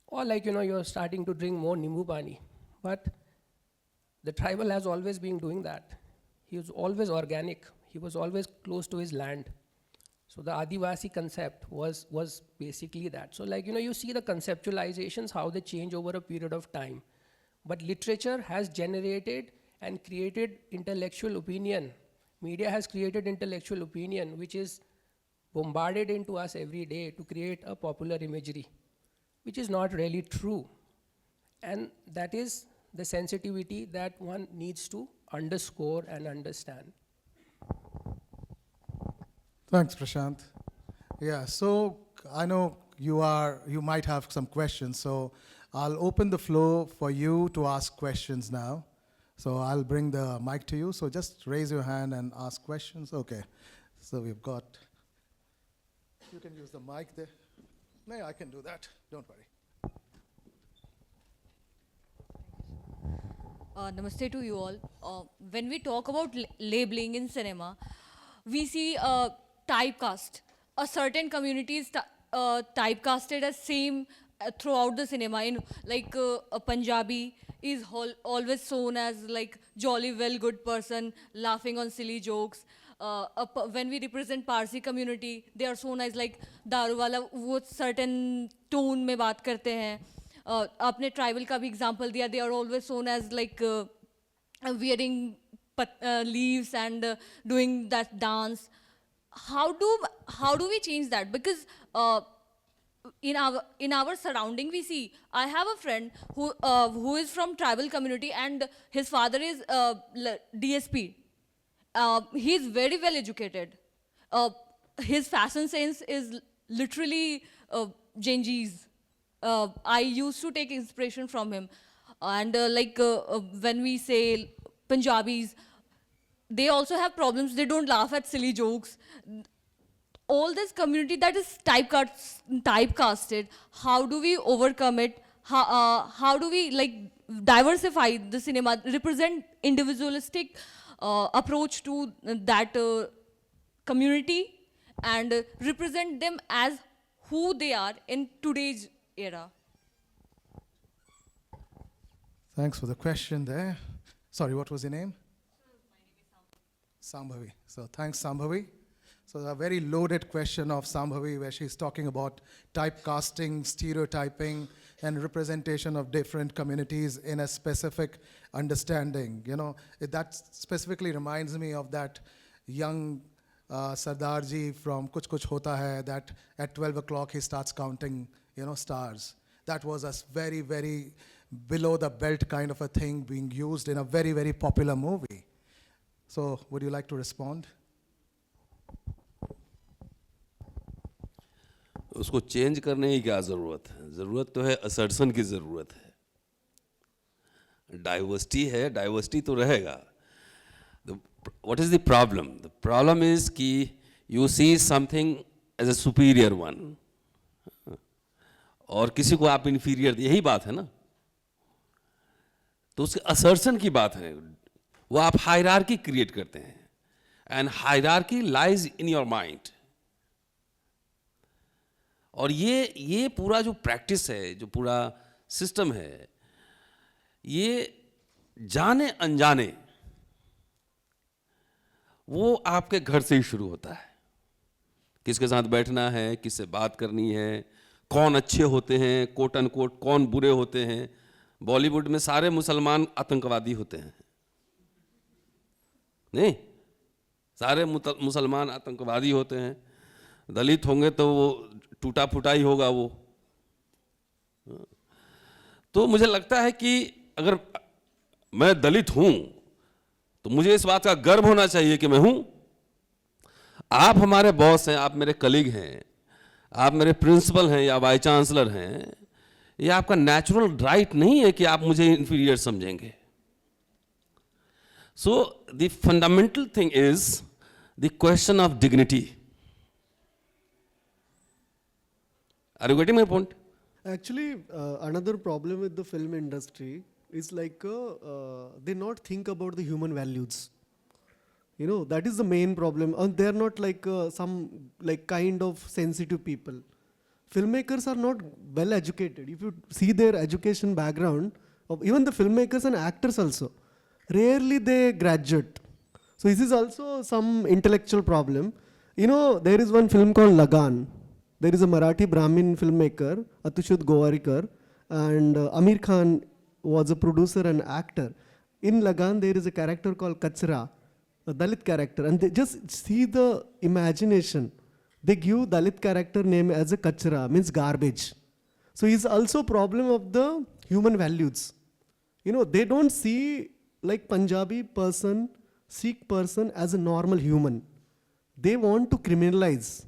Or you're starting to drink more Nimbu Pani. But the tribal has always been doing that. He was always organic. He was always close to his land. So the Adivasi concept was basically that. So you see the conceptualizations, how they change over a period of time. But literature has generated and created intellectual opinion. Media has created intellectual opinion, which is bombarded into us every day to create a popular imagery, which is not really true. And that is the sensitivity that one needs to underscore and understand. Thanks, Prashant. Yeah, so I know you might have some questions, so I'll open the floor for you to ask questions now. So I'll bring the mic to you, so just raise your hand and ask questions. Okay, so we've got, you can use the mic there. No, I can do that, don't worry. Namaste to you all. When we talk about labeling in cinema, we see typecast. A certain community is typecasted as same throughout the cinema. In a Punjabi is always shown as jolly, well, good person, laughing on silly jokes. When we represent Parsi community, they are shown as दारू वाला वो certain tone में बात करते हैं. आपने tribal का भी एग्जांपल दिया, they are always shown as wearing leaves and doing that dance. How do we change that? Because in our surrounding we see, I have a friend who is from tribal community and his father is DSP. He is very well educated. His fashion sense is literally Genji's. I used to take inspiration from him. And when we say Punjabis, they also have problems. They don't laugh at silly jokes. All this community that is typecasted, how do we overcome it? How do we diversify the cinema, represent individualistic approach to that community and represent them as who they are in today's era? Thanks for the question there. Sorry, what was your name? Sambhavi. So thanks, Sambhavi. So a very loaded question of Sambhavi, where she's talking about typecasting, stereotyping, and representation of different communities in a specific understanding. You know, that specifically reminds me of that young Sardarji from Kuch Kuch Hota Hai, that at 12 o'clock he starts counting, stars. That was a very, very below the belt kind of a thing being used in a very, very popular movie. So would you like to respond? उसको change करने की क्या ज़रूरत है? ज़रूरत तो है assertion की ज़रूरत है। डाइवर्सिटी है, डाइवर्सिटी तो रहेगा। What is the problem? The problem is कि you see something as a superior one, और किसी को आप inferior, यही बात है ना? तो उसके assertion की बात है, वो आप hierarchy create करते हैं, and hierarchy lies in your mind. और ये पूरा जो प्रैक्टिस है, जो पूरा सिस्टम है, ये जाने अनजाने वो आपके घर से ही शुरू होता है। किसके साथ बैठना है, किससे बात करनी है, कौन अच्छे होते हैं, कोट अनकोट कौन बुरे होते हैं। बॉलीवुड में सारे मुसलमान आतंकवादी होते हैं, नहीं, सारे मुसलमान आतंकवादी होते हैं। दलित होंगे तो वो टूटा फूटा ही होगा वो। तो मुझे लगता है कि अगर मैं दलित हूं तो मुझे इस बात का गर्व होना चाहिए कि मैं हूं। आप हमारे बॉस हैं, आप मेरे कलीग हैं, आप मेरे प्रिंसिपल हैं या वाइस चांसलर हैं, ये आपका नेचुरल राइट नहीं है कि आप मुझे इंफीरियर समझेंगे। So the fundamental thing is the question of dignity. Are you getting my point? Actually, another problem with the film industry is like they not think about the human values. You know, that is the main problem. And they are not like some like kind of sensitive people. Filmmakers are not well educated. If you see their education background, of even the filmmakers and actors also, rarely they graduate. So this is also some intellectual problem. You know, there is one film called Lagan. There is a Marathi Brahmin filmmaker, Atushut Gowarikar, and Amir Khan was a producer and actor. In Lagan, there is a character called Kachra, a Dalit character, and they just see the imagination. They give Dalit character name as a Kachra, means garbage. So it's also problem of the human values. You know, they don't see like Punjabi person, Sikh person as a normal human. They want to criminalize.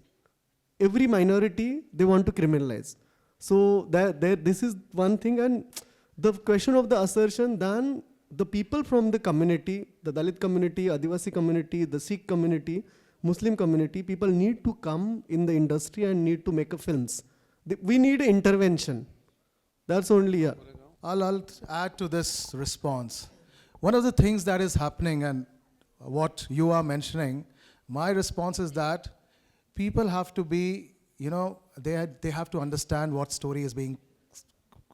Every minority, they want to criminalize. So this is one thing. And the question of the assertion, then the people from the community, the Dalit community, Adivasi community, the Sikh community, Muslim community, people need to come in the industry and need to make a films. We need intervention. That's only, yeah. I'll add to this response. One of the things that is happening and what you are mentioning, my response is that people have to be, they have to understand what story is being,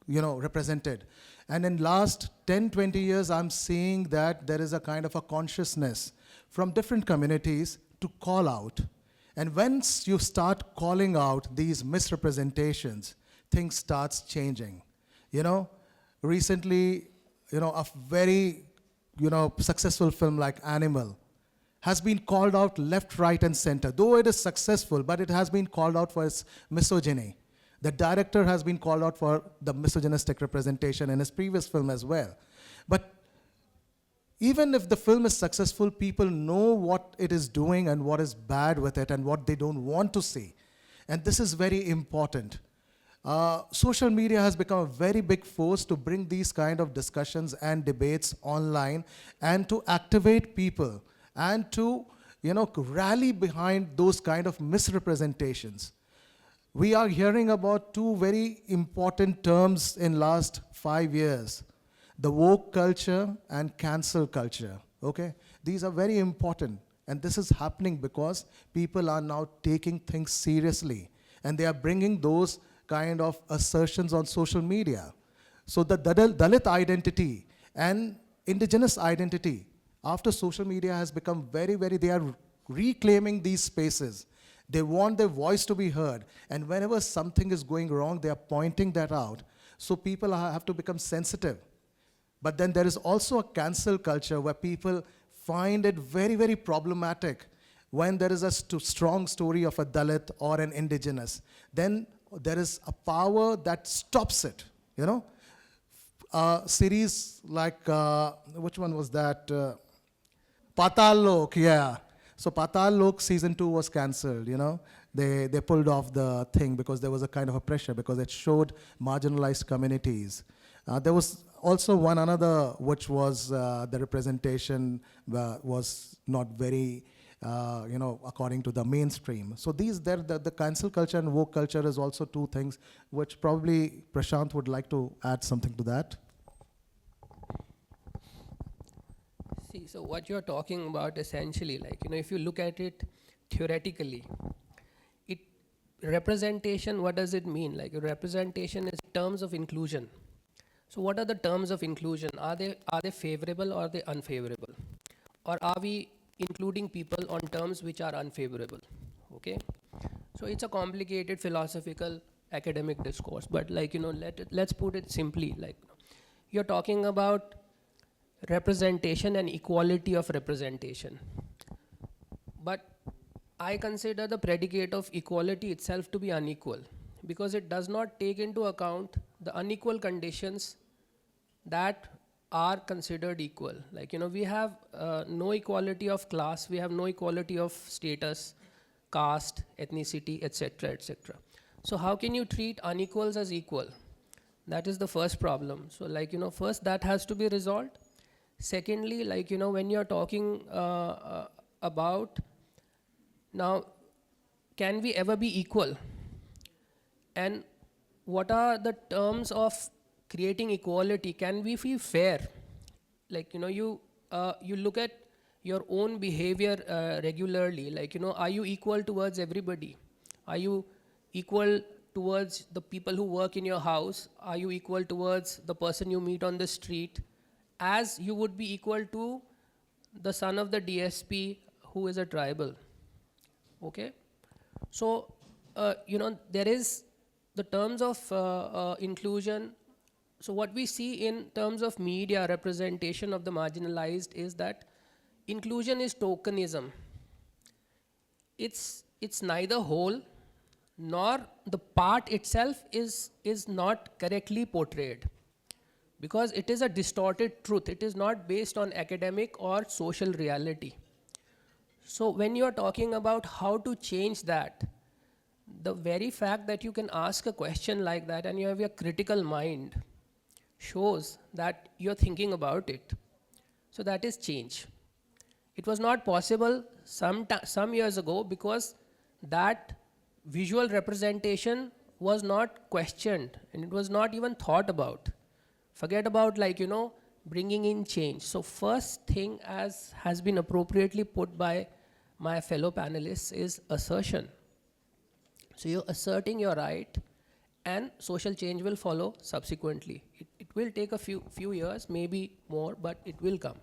represented. And in last 10, 20 years, I'm seeing that there is a kind of a consciousness from different communities to call out. And once you start calling out these misrepresentations, things starts changing. Recently, a very, successful film like Animal has been called out left, right, and center. Though it is successful, but it has been called out for its misogyny. The director has been called out for the misogynistic representation in his previous film as well. But even if the film is successful, people know what it is doing and what is bad with it and what they don't want to see. And this is very important. Social media has become a very big force to bring these kind of discussions and debates online and to activate people and to rally behind those kind of misrepresentations. We are hearing about two very important terms in last 5 years, the woke culture and cancel culture, okay? These are very important. And this is happening because people are now taking things seriously. And they are bringing those kind of assertions on social media. So the Dalit identity and indigenous identity, after social media has become they are reclaiming these spaces. They want their voice to be heard. And whenever something is going wrong, they are pointing that out. So people have to become sensitive. But then there is also a cancel culture where people find it very, very problematic when there is a strong story of a Dalit or an indigenous. Then there is a power that stops it, you know. Series like, which one was that? Patal Lok, yeah. So Patal Lok season 2 was cancelled, you know. They pulled off the thing because there was a kind of a pressure because it showed marginalized communities. There was also one another which was the representation was not very, according to the mainstream. So the cancel culture and woke culture is also two things which probably Prashant would like to add something to that. See, so what you're talking about essentially, like, if you look at it theoretically, representation, what does it mean? Like, representation is terms of inclusion. So what are the terms of inclusion? Are they favorable or are they unfavorable? Or are we including people on terms which are unfavorable? Okay? So it's a complicated philosophical academic discourse, but let's put it simply, like, you're talking about representation and equality of representation. But I consider the predicate of equality itself to be unequal because it does not take into account the unequal conditions that are considered equal. Like, we have no equality of class, we have no equality of status, caste, ethnicity, etc., etc. So how can you treat unequals as equal? That is the first problem. So, first that has to be resolved. Secondly, when you're talking about, now, can we ever be equal? And what are the terms of creating equality? Can we be fair? Like, you look at your own behavior regularly. Like, are you equal towards everybody? Are you equal towards the people who work in your house? Are you equal towards the person you meet on the street? As you would be equal to the son of the DSP who is a tribal. Okay? So, there is the terms of inclusion. So what we see in terms of media representation of the marginalized is that inclusion is tokenism. It's neither whole nor the part itself is not correctly portrayed because it is a distorted truth. It is not based on academic or social reality. So when you are talking about how to change that, the very fact that you can ask a question like that and you have a critical mind shows that you're thinking about it. So that is change. It was not possible some years ago because that visual representation was not questioned and it was not even thought about. Forget about bringing in change. So first thing, as has been appropriately put by my fellow panelists, is assertion. So you're asserting your right and social change will follow subsequently. It will take a few years, maybe more, but it will come.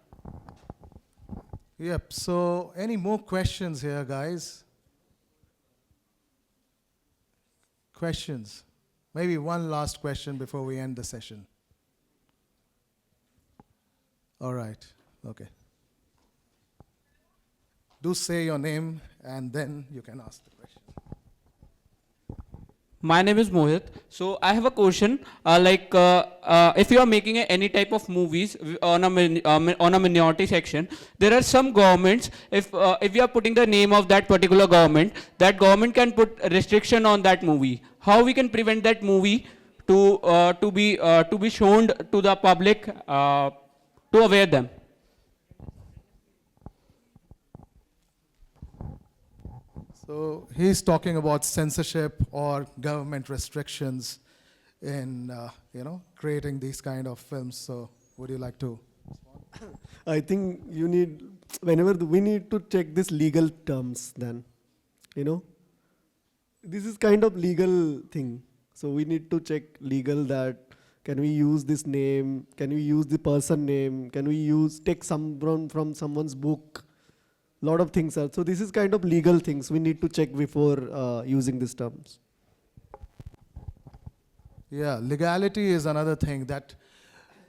Yep, so any more questions here, guys? Questions? Maybe one last question before we end the session. All right, okay. Do say your name and then you can ask the question. My name is Mohit. So I have a question. If you are making any type of movies on a minority section, there are some governments. If we are putting the name of that particular government, that government can put a restriction on that movie. How we can prevent that movie to be shown to the public to aware them? So he's talking about censorship or government restrictions in, creating these kind of films. So would you like to? I think you need we need to check this legal terms then, you know. This is kind of legal thing. So we need to check legal that can we use this name, can we use the person name, can we take some from someone's book. Lot of things are, so this is kind of legal things we need to check before using these terms. Yeah, legality is another thing that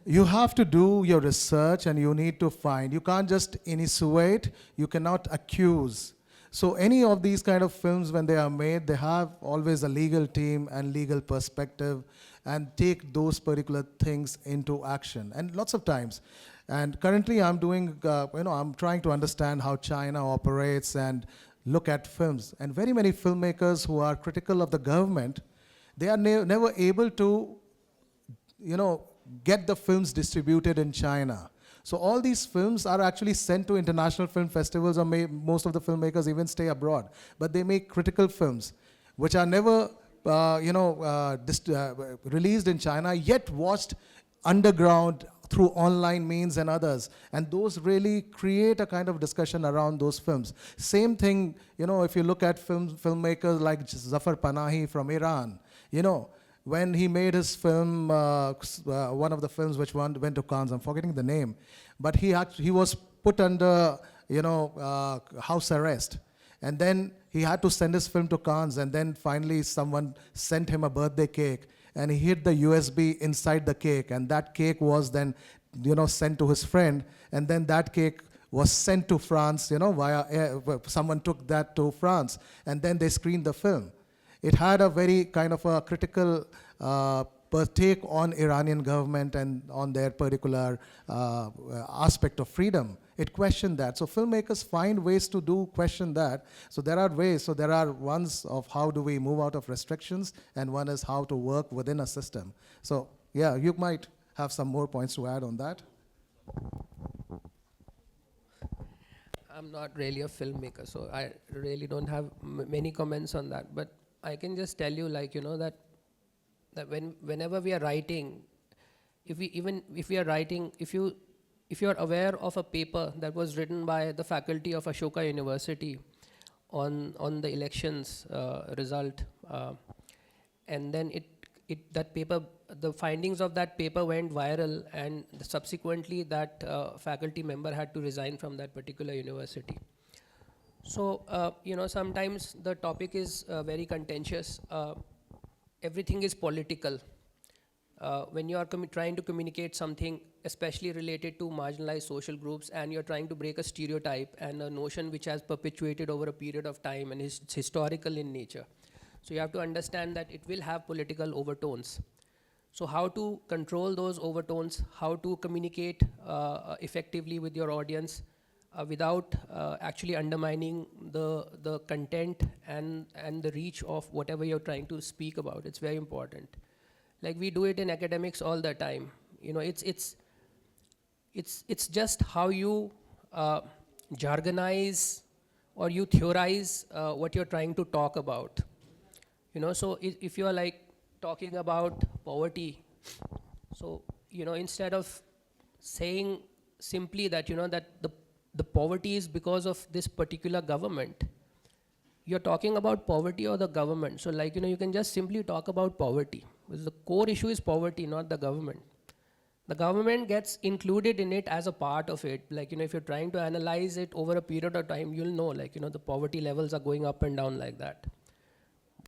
you have to do your research and you need to find. You can't just insinuate, you cannot accuse. So any of these kind of films, when they are made, they have always a legal team and legal perspective and take those particular things into action. And lots of times, and currently I'm doing, I'm trying to understand how China operates and look at films. And very many filmmakers who are critical of the government, they are never able to, get the films distributed in China. So all these films are actually sent to international film festivals, or most of the filmmakers even stay abroad. But they make critical films, which are never, released in China, yet watched underground through online means and others. And those really create a kind of discussion around those films. Same thing, if you look at filmmakers like Zafar Panahi from Iran, when he made his film, one of the films which went to Cannes, I'm forgetting the name, but he was put under, house arrest. And then he had to send his film to Cannes, and then finally someone sent him a birthday cake, and he hid the USB inside the cake, and that cake was then, sent to his friend, and then that cake was sent to France, via air, someone took that to France, and then they screened the film. It had a very kind of a critical take on Iranian government and on their particular aspect of freedom. It questioned that. So filmmakers find ways to question that. So there are ways. So there are ones of how do we move out of restrictions, and one is how to work within a system. So yeah, you might have some more points to add on that. I'm not really a filmmaker, so I really don't have many comments on that. But I can just tell you, that whenever we are writing, if you are aware of a paper that was written by the faculty of Ashoka University on the elections result, and then that paper, the findings of that paper went viral, and subsequently that faculty member had to resign from that particular university. So, sometimes the topic is very contentious. Everything is political. When you are trying to communicate something, especially related to marginalized social groups, and you're trying to break a stereotype and a notion which has perpetuated over a period of time and is historical in nature. So you have to understand that it will have political overtones. So how to control those overtones, how to communicate effectively with your audience, without actually undermining the content and the reach of whatever you're trying to speak about. It's very important. Like we do it in academics all the time. It's just how you jargonize or you theorize what you're trying to talk about. So if you're like talking about poverty, so instead of saying simply that that the poverty is because of this particular government, you're talking about poverty or the government. So you can just simply talk about poverty, because the core issue is poverty, not the government. The government gets included in it as a part of it. If you're trying to analyze it over a period of time, you'll know the poverty levels are going up and down like that.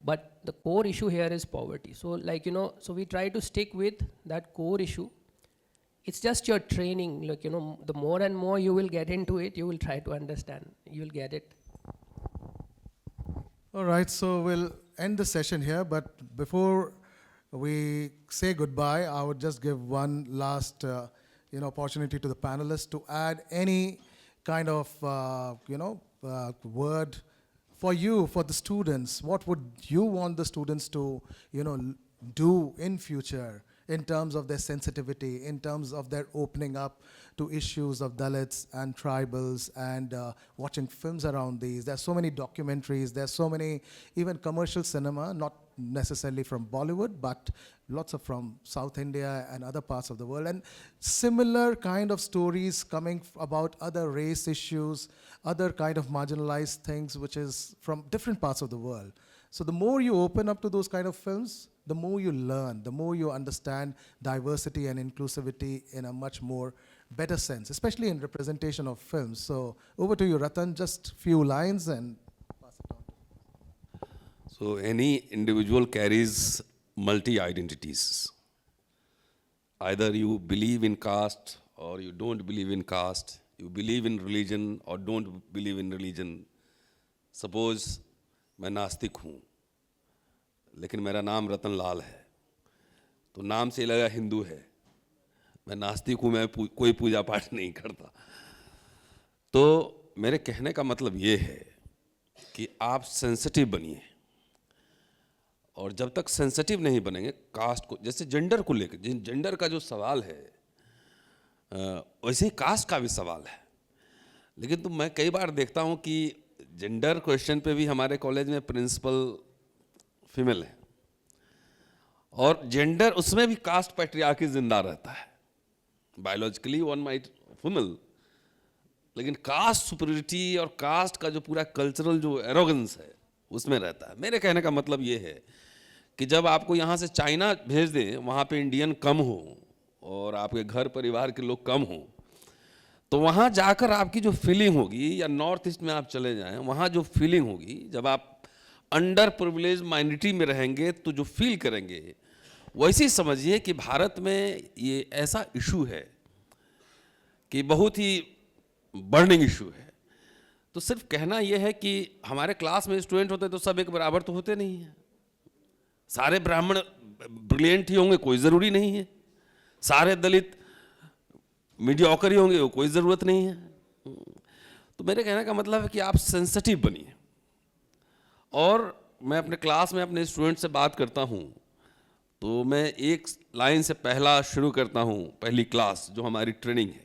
But the core issue here is poverty. So so we try to stick with that core issue. It's just your training, the more and more you will get into it, you will try to understand, you will get it. All right, so we'll end the session here, but before we say goodbye, I would just give one last opportunity to the panelists to add any kind of word for you, for the students. What would you want the students to do in future in terms of their sensitivity, in terms of their opening up to issues of Dalits and tribals, and watching films around these? There's so many documentaries, there's so many even commercial cinema, not necessarily from Bollywood, but lots of from South India and other parts of the world, and similar kind of stories coming about other race issues, other kind of marginalized things, which is from different parts of the world. So the more you open up to those kind of films, the more you learn, the more you understand diversity and inclusivity in a much more better sense, especially in representation of films. So over to you, Ratan, just few lines and pass it on. So any individual carries multi-identities. Either you believe in caste or you don't believe in caste. You believe in religion or don't believe in religion. Suppose मैं नास्तिक हूँ, लेकिन मेरा नाम रतन लाल है, तो नाम से लगा हिंदू है. मैं नास्तिक हूँ, मैं कोई पूजा पाठ नहीं करता. तो मेरे कहने का मतलब ये है कि आप सेंसिटिव बनिए, और जब तक सेंसिटिव नहीं बनेंगे कास्ट को, जैसे जेंडर को लेकर, जेंडर का जो सवाल है वैसे ही कास्ट का भी सवाल है. लेकिन तो मैं कई बार देखता हूँ कि जेंडर क्वेश्चन पे भी हमारे कॉलेज में प्रिंसिपल फीमेल है, और जेंडर उसमें भी कास्ट पैट्रियार्की जिंदा रहता है. बायोलॉजिकली वन माइट फीमेल, लेकिन कास्ट सुपरियरिटी और कास्ट का जो पूरा कल्चरल जो एरोगेंस है उसमें रहता है. मेरे कहने का मतलब ये है कि जब आपको यहाँ से चाइना भेज दें, वहाँ पे इंडियन कम हो और आपके घर परिवार के लोग कम हों, तो वहाँ जाकर आपकी जो फीलिंग होगी, या नॉर्थ ईस्ट में आप चले जाएं, वहाँ जो फीलिंग होगी, जब आप अंडर प्रिविलेज माइनॉरिटी में रहेंगे तो जो फील करेंगे, वैसे ही समझिए कि भारत में ये ऐसा इशू है कि बहुत ही बर्निंग इशू है. तो सिर्फ कहना यह है कि हमारे क्लास में स्टूडेंट होते तो सब एक बराबर तो होते नहीं हैं. सारे ब्राह्मण ब्रिलियंट ही होंगे, कोई ज़रूरी नहीं है. सारे दलित मीडियोकर ही होंगे, कोई ज़रूरत नहीं है. तो मेरे कहने का मतलब है कि आप सेंसिटिव बनिए. और मैं अपने क्लास में अपने स्टूडेंट से बात करता हूँ तो मैं एक लाइन से पहला शुरू करता हूँ, पहली क्लास जो हमारी ट्रेनिंग है.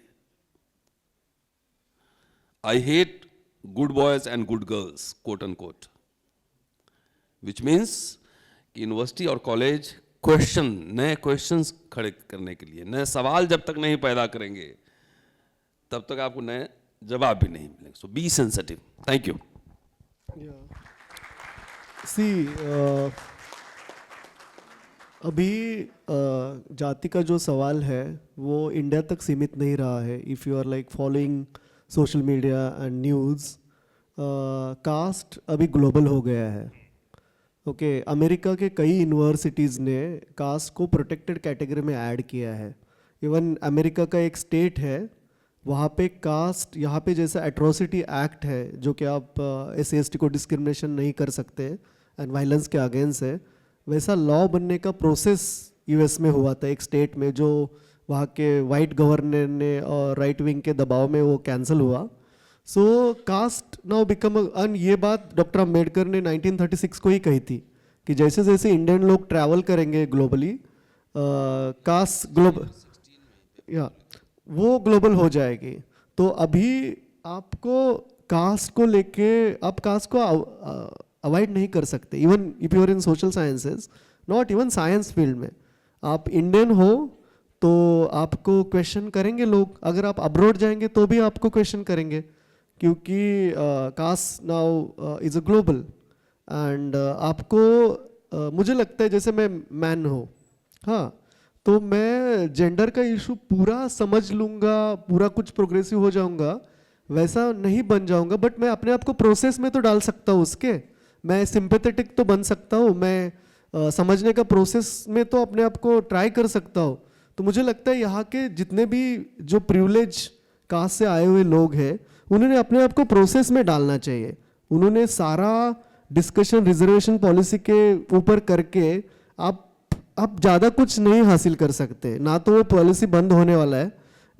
I hate good boys and good girls, quote and quote, which means कि यूनिवर्सिटी और कॉलेज क्वेश्चन, नए क्वेश्चंस खड़े करने के लिए, नए सवाल जब तक नहीं पैदा करेंगे तब तक आपको नए जवाब भी नहीं मिलेंगे. सो बी सेंसिटिव. Thank you. अभी जाति का जो सवाल है वो इंडिया तक सीमित नहीं रहा है. If you are like following social media and news, caste अभी ग्लोबल हो गया है. ओके, अमेरिका के कई यूनिवर्सिटीज़ ने कास्ट को प्रोटेक्टेड कैटेगरी में ऐड किया है. इवन अमेरिका का एक स्टेट है, वहाँ पे कास्ट, यहाँ पे जैसा एट्रोसिटी एक्ट है जो कि आप SC/ST को डिस्क्रिमिनेशन नहीं कर सकते एंड वायलेंस के अगेंस्ट है, वैसा लॉ बनने का प्रोसेस US में हुआ था एक स्टेट में, जो वहाँ के वाइट गवर्नर ने और राइट विंग के दबाव में वो कैंसिल हुआ. सो कास्ट नाउ बिकम, अन ये बात डॉक्टर अम्बेडकर ने 1936 को ही कही थी कि जैसे जैसे इंडियन लोग ट्रैवल करेंगे ग्लोबली, कास्ट ग्लोबल, या वो ग्लोबल हो जाएगी. तो अभी आपको कास्ट को लेके, आप कास्ट को अवॉइड नहीं कर सकते. Even if you are in social sciences, not even science field में, आप इंडियन हो तो आपको क्वेश्चन करेंगे लोग. अगर आप अब्रॉड जाएंगे तो भी आपको क्वेश्चन करेंगे, क्योंकि caste now is a global. And आपको मुझे लगता है जैसे मैं मैन हो, हाँ, तो मैं जेंडर का इशू पूरा समझ लूँगा, पूरा कुछ प्रोग्रेसिव हो जाऊँगा, वैसा नहीं बन जाऊँगा, बट मैं अपने आप को प्रोसेस में तो डाल सकता हूँ उसके. मैं सिंपैथेटिक तो बन सकता हूँ, मैं समझने का प्रोसेस में तो अपने आप को ट्राई कर सकता हूँ. तो मुझे लगता है यहाँ के जितने भी जो प्रिविलेज कास्ट से आए हुए लोग हैं, उन्होंने अपने आप को प्रोसेस में डालना चाहिए. उन्होंने सारा डिस्कशन रिजर्वेशन पॉलिसी के ऊपर करके आप ज़्यादा कुछ नहीं हासिल कर सकते. ना तो वो पॉलिसी बंद होने वाला है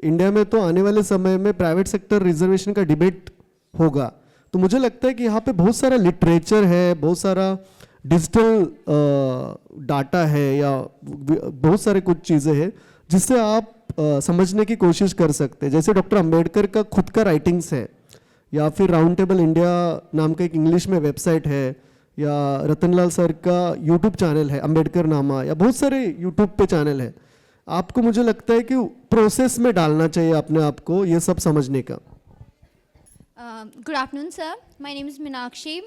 इंडिया में, तो आने वाले समय में प्राइवेट सेक्टर रिजर्वेशन का डिबेट होगा. तो मुझे लगता है कि यहाँ पे बहुत सारा लिटरेचर है, बहुत सारा डिजिटल डाटा है, या बहुत सारे कुछ चीज़ें हैं जिससे आप समझने की कोशिश कर सकते हैं. जैसे डॉक्टर अंबेडकर का खुद का राइटिंग्स है, या फिर राउंड टेबल इंडिया नाम का एक इंग्लिश में वेबसाइट है, या रतनलाल सर का यूट्यूब चैनल है अम्बेडकर नामा, या बहुत सारे यूट्यूब पे चैनल है, आपको मुझे लगता है कि प्रोसेस में डालना चाहिए अपने आप को ये सब समझने का? Good afternoon sir, my name is Meenakshi.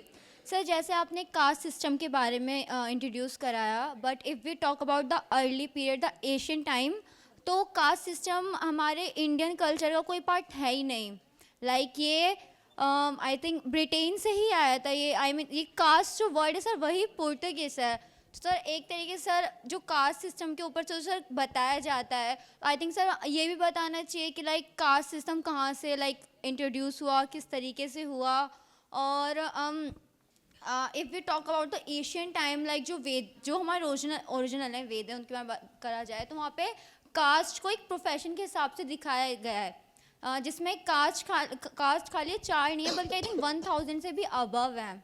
Sir जैसे आपने कास्ट सिस्टम के बारे में इंट्रोड्यूस कराया, but if we talk about the early period, the Asian time, तो कास्ट सिस्टम हमारे इंडियन कल्चर का कोई पार्ट है ही नहीं। लाइक ये आई थिंक ब्रिटेन से ही आया था ये, आई मीन ये कास्ट जो वर्ड है सर वही पुर्तगीज है। सर एक तरीके से सर जो कास्ट सिस्टम के ऊपर जो सर बताया जाता है, आई थिंक सर ये भी बताना चाहिए कि लाइक कास्ट सिस्टम कहाँ से लाइक इंट्रोड्यूस हुआ, किस तरीके से हुआ। और if we talk about the Asian time, like जो वेद, जो हमारे ओरिजिनल है वेद है, उनके बारे में बात करा जाए तो वहाँ पे कास्ट को एक प्रोफेशन के हिसाब से दिखाया गया है, जिसमें कास्ट खाली 4 नहीं है बल्कि आई थिंक 1000 से भी अबव है।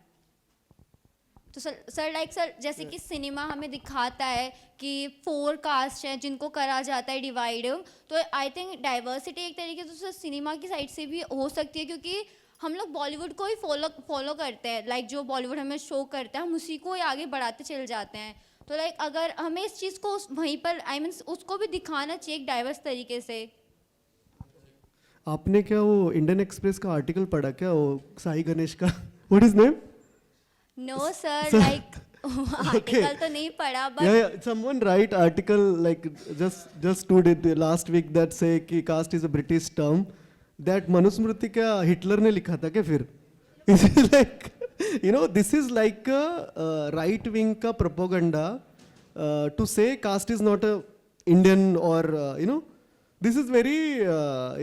तो सर लाइक सर जैसे कि सिनेमा हमें दिखाता है कि 4 कास्ट हैं जिनको करा जाता है डिवाइड, तो आई थिंक डाइवर्सिटी एक तरीके से सर सिनेमा की साइड से भी हो सकती है, क्योंकि हम लोग बॉलीवुड को ही फॉलो करते हैं। लाइक जो बॉलीवुड हमें शो करता है हम उसी को ही आगे बढ़ाते चले जाते हैं। तो लाइक अगर हमें इस चीज़ को वहीं पर आई मीन उसको भी दिखाना चाहिए एक डाइवर्स तरीके से। आपने क्या वो इंडियन एक्सप्रेस का आर्टिकल पढ़ा क्या, वो साई गणेश का, what is name? No sir, like article तो नहीं पढ़ा, but yeah, someone write article like just two did last week that say कि caste is a British term, that Manusmriti क्या हिटलर ने लिखा था क्या फिर? like you know this is like a right wing का propaganda to say caste is not a Indian or you know this is very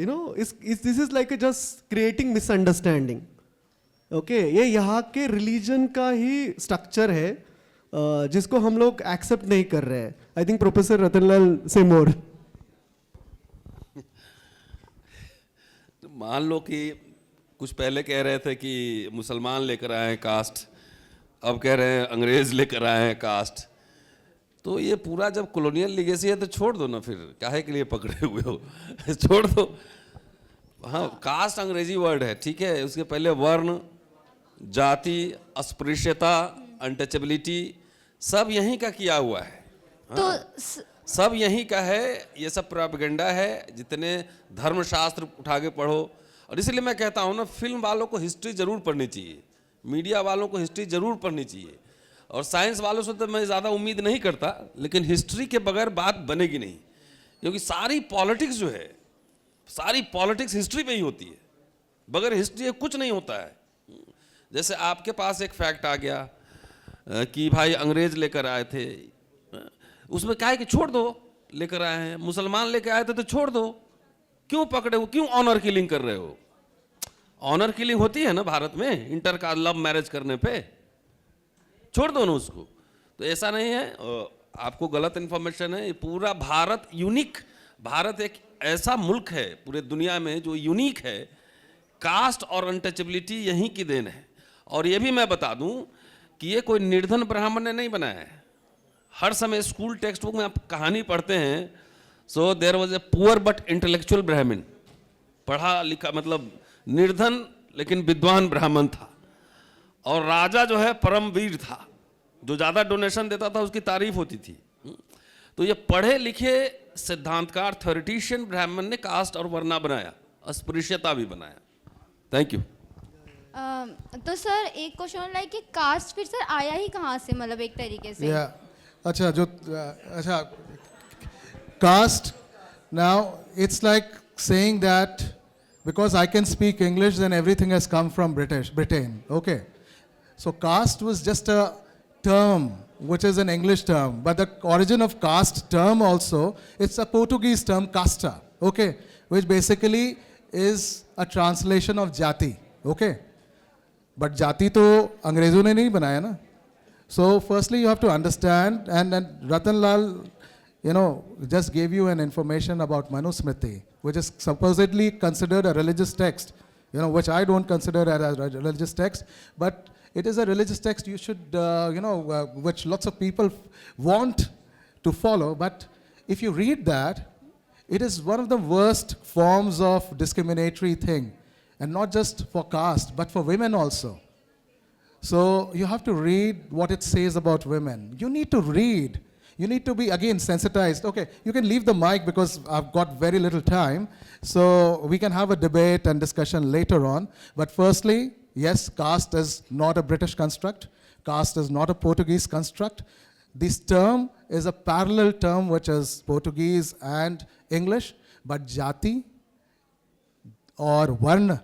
you know this is like a just creating misunderstanding. Okay, ये यहाँ के religion का ही structure है जिसको हम लोग accept नहीं कर रहे हैं। आई थिंक प्रोफेसर रतनलाल से मोर। मान लो कि कुछ पहले कह रहे थे कि मुसलमान लेकर आए हैं कास्ट, अब कह रहे हैं अंग्रेज लेकर आए हैं कास्ट। तो ये पूरा जब कॉलोनियल लीगेसी है तो छोड़ दो ना, फिर काहे के लिए पकड़े हुए हो छोड़ दो। हाँ, कास्ट अंग्रेजी वर्ड है, ठीक है, उसके पहले वर्ण, जाति, अस्पृश्यता, अनटचेबिलिटी सब यहीं का किया हुआ है। तो सब यहीं का है, ये सब प्रोपेगेंडा है। जितने धर्मशास्त्र उठा के पढ़ो, और इसलिए मैं कहता हूँ ना, फिल्म वालों को हिस्ट्री जरूर पढ़नी चाहिए, मीडिया वालों को हिस्ट्री जरूर पढ़नी चाहिए, और साइंस वालों से तो मैं ज़्यादा उम्मीद नहीं करता, लेकिन हिस्ट्री के बगैर बात बनेगी नहीं, क्योंकि सारी पॉलिटिक्स जो है, सारी पॉलिटिक्स हिस्ट्री पे ही होती है। बगैर हिस्ट्री कुछ नहीं होता है। जैसे आपके पास एक फैक्ट आ गया कि भाई अंग्रेज लेकर आए थे, उसमें क्या है कि छोड़ दो, लेकर आए हैं। मुसलमान लेकर आए थे तो छोड़ दो, क्यों पकड़े हो, क्यों ऑनर किलिंग कर रहे हो? ऑनर किलिंग होती है ना भारत में, इंटर का लव मैरिज करने पे, छोड़ दो ना उसको। तो ऐसा नहीं है, आपको गलत इंफॉर्मेशन है। पूरा भारत यूनिक, भारत एक ऐसा मुल्क है पूरे दुनिया में जो यूनिक है। कास्ट और अनटचेबिलिटी यहीं की देन है। और ये भी मैं बता दूं कि ये कोई निर्धन ब्राह्मण ने नहीं बनाया है। हर समय स्कूल टेक्स्ट बुक में आप कहानी पढ़ते हैं, so there was a poor but intellectual Brahmin, पढ़ा लिखा मतलब निर्धन लेकिन विद्वान ब्राह्मण था। और राजा जो है परमवीर था, जो ज़्यादा डोनेशन देता था उसकी तारीफ होती थी। तो ये पढ़े लिखे सिद्धांतकार थ्योरेटिशियन ब्राह्मण ने कास्ट और वर्ना बनाया, अस्पृश्यता भी बनाया। Thank you. तो सर एक क्वेश्चन लाइक कि कास्ट फिर सर आया ही कहाँ से, मतलब एक तरीके से? अच्छा, जो अच्छा caste, now it's like saying that because I can speak English then everything has come from Britain. Okay, so caste was just a term which is an English term, but the origin of caste term also, it's a Portuguese term casta, okay, which basically is a translation of jati. Okay, but jati to अंग्रेजों ने नहीं बनाया ना. So firstly you have to understand, and Ratan Lal, you know, just gave you an information about Manusmriti, which is supposedly considered a religious text, you know, which I don't consider as a religious text, but it is a religious text you should, you know, which lots of people want to follow. But if you read that, it is one of the worst forms of discriminatory thing, and not just for caste, but for women also. So you have to read what it says about women. You need to read. You need to be, again, sensitized. Okay, you can leave the mic because I've got very little time. So we can have a debate and discussion later on. But firstly, yes, caste is not a British construct. Caste is not a Portuguese construct. This term is a parallel term which is Portuguese and English, but jati or varna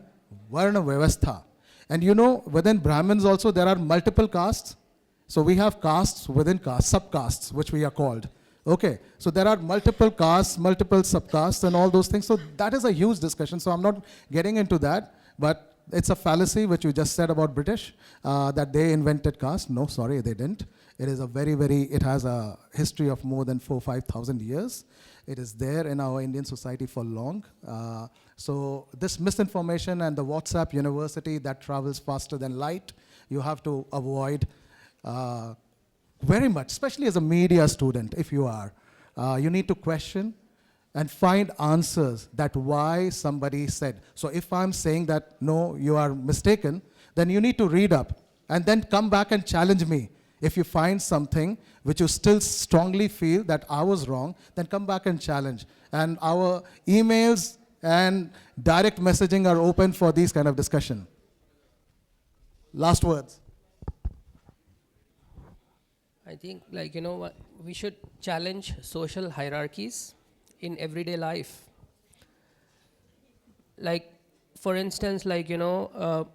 vyavastha. And you know, within Brahmins also there are multiple castes. So we have castes within castes, subcastes, which we are called. Okay, so there are multiple castes, multiple subcastes and all those things. So that is a huge discussion. So I'm not getting into that, but it's a fallacy which you just said about British, that they invented caste. No, sorry, they didn't. It is a it has a history of more than 5,000 years. It is there in our Indian society for long. So this misinformation and the WhatsApp university that travels faster than light, you have to avoid very much, especially as a media student, if you are. You need to question and find answers that why somebody said. So if I'm saying that, no, you are mistaken, then you need to read up and then come back and challenge me. If you find something which you still strongly feel that I was wrong, then come back and challenge. And our emails and direct messaging are open for these kind of discussion. Last words. I think, like, you know, we should challenge social hierarchies in everyday life. Like, for instance, like, you know,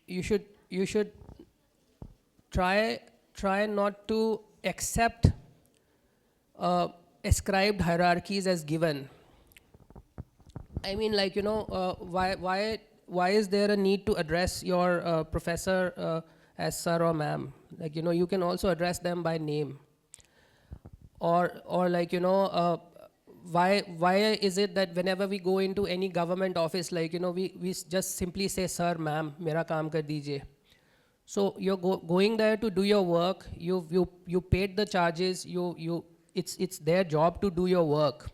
you should try not to accept ascribed hierarchies as given. I mean, like, you know, why is there a need to address your professor as sir or ma'am? Like, you know, you can also address them by name. Or like, you know, why is it that whenever we go into any government office, like, you know, we just simply say, sir, ma'am, mera kaam kar dijiye. So you're going there to do your work, you paid the charges, it's their job to do your work.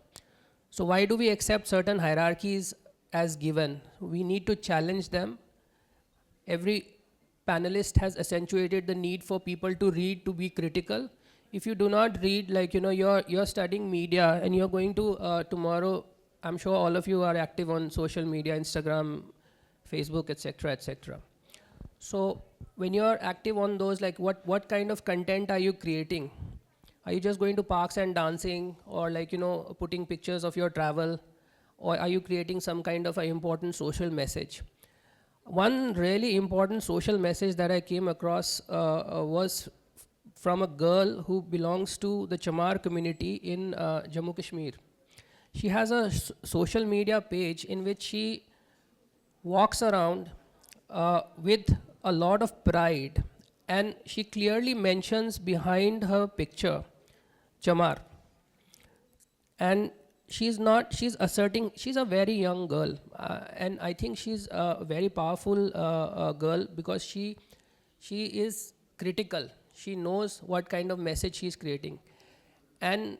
So why do we accept certain hierarchies as given? We need to challenge them. Every panelist has accentuated the need for people to read, to be critical. If you do not read, like, you know, you're studying media and you're going to tomorrow, I'm sure all of you are active on social media, Instagram, Facebook, etc., etc. So when you're active on those, like, what kind of content are you creating? Are you just going to parks and dancing, or, like, you know, putting pictures of your travel, or are you creating some kind of an important social message? One really important social message that I came across was from a girl who belongs to the Chamar community in Jammu Kashmir. She has a social media page in which she walks around with a lot of pride, and she clearly mentions behind her picture Chamar. And she's asserting, she's a very young girl, and I think she's a very powerful girl, because she is critical. She knows what kind of message she's creating. And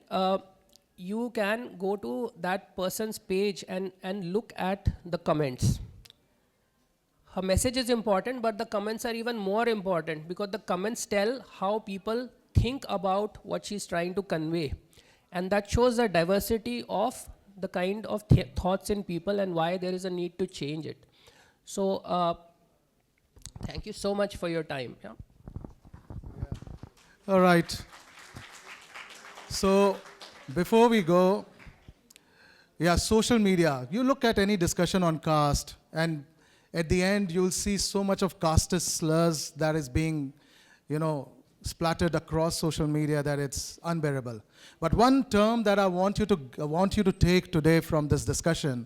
you can go to that person's page and look at the comments. Her message is important, but the comments are even more important, because the comments tell how people think about what she's trying to convey. And that shows the diversity of the kind of thoughts in people and why there is a need to change it. So thank you so much for your time. Yeah. All right. So before we go, yeah, social media. You look at any discussion on caste, and at the end, you'll see so much of casteist slurs that is being, you know, splattered across social media that it's unbearable. But one term that I want you to take today from this discussion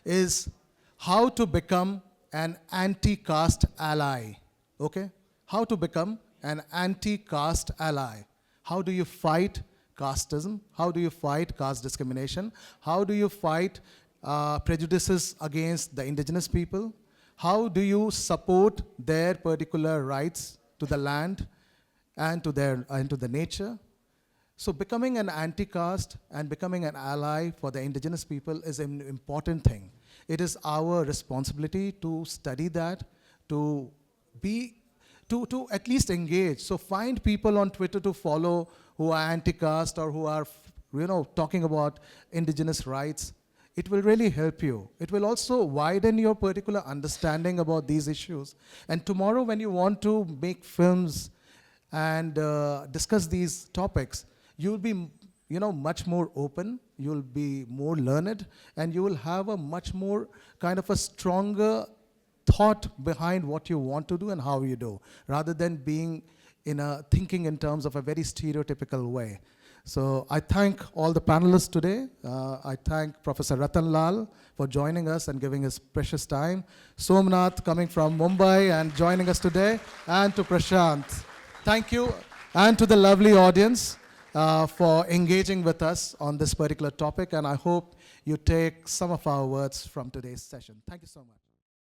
is how to become an anti-caste ally. Okay? How to become an anti-caste ally. How do you fight casteism? How do you fight caste discrimination? How do you fight prejudices against the indigenous people? How do you support their particular rights to the land and to the nature? So becoming an anti-caste and becoming an ally for the indigenous people is an important thing. It is our responsibility to study that, to be to at least engage. So find people on Twitter to follow who are anti-caste or who are, talking about indigenous rights. It will really help you. It will also widen your particular understanding about these issues. And tomorrow when you want to make films and discuss these topics, you'll be, much more open, you'll be more learned, and you will have a much more kind of a stronger thought behind what you want to do and how you do, rather than being thinking in terms of a very stereotypical way. So I thank all the panelists today. I thank Professor Ratan Lal for joining us and giving his precious time. Somnath coming from Mumbai and joining us today, and to Prashant. Thank you, and to the lovely audience for engaging with us on this particular topic, and I hope you take some of our words from today's session. Thank you so much.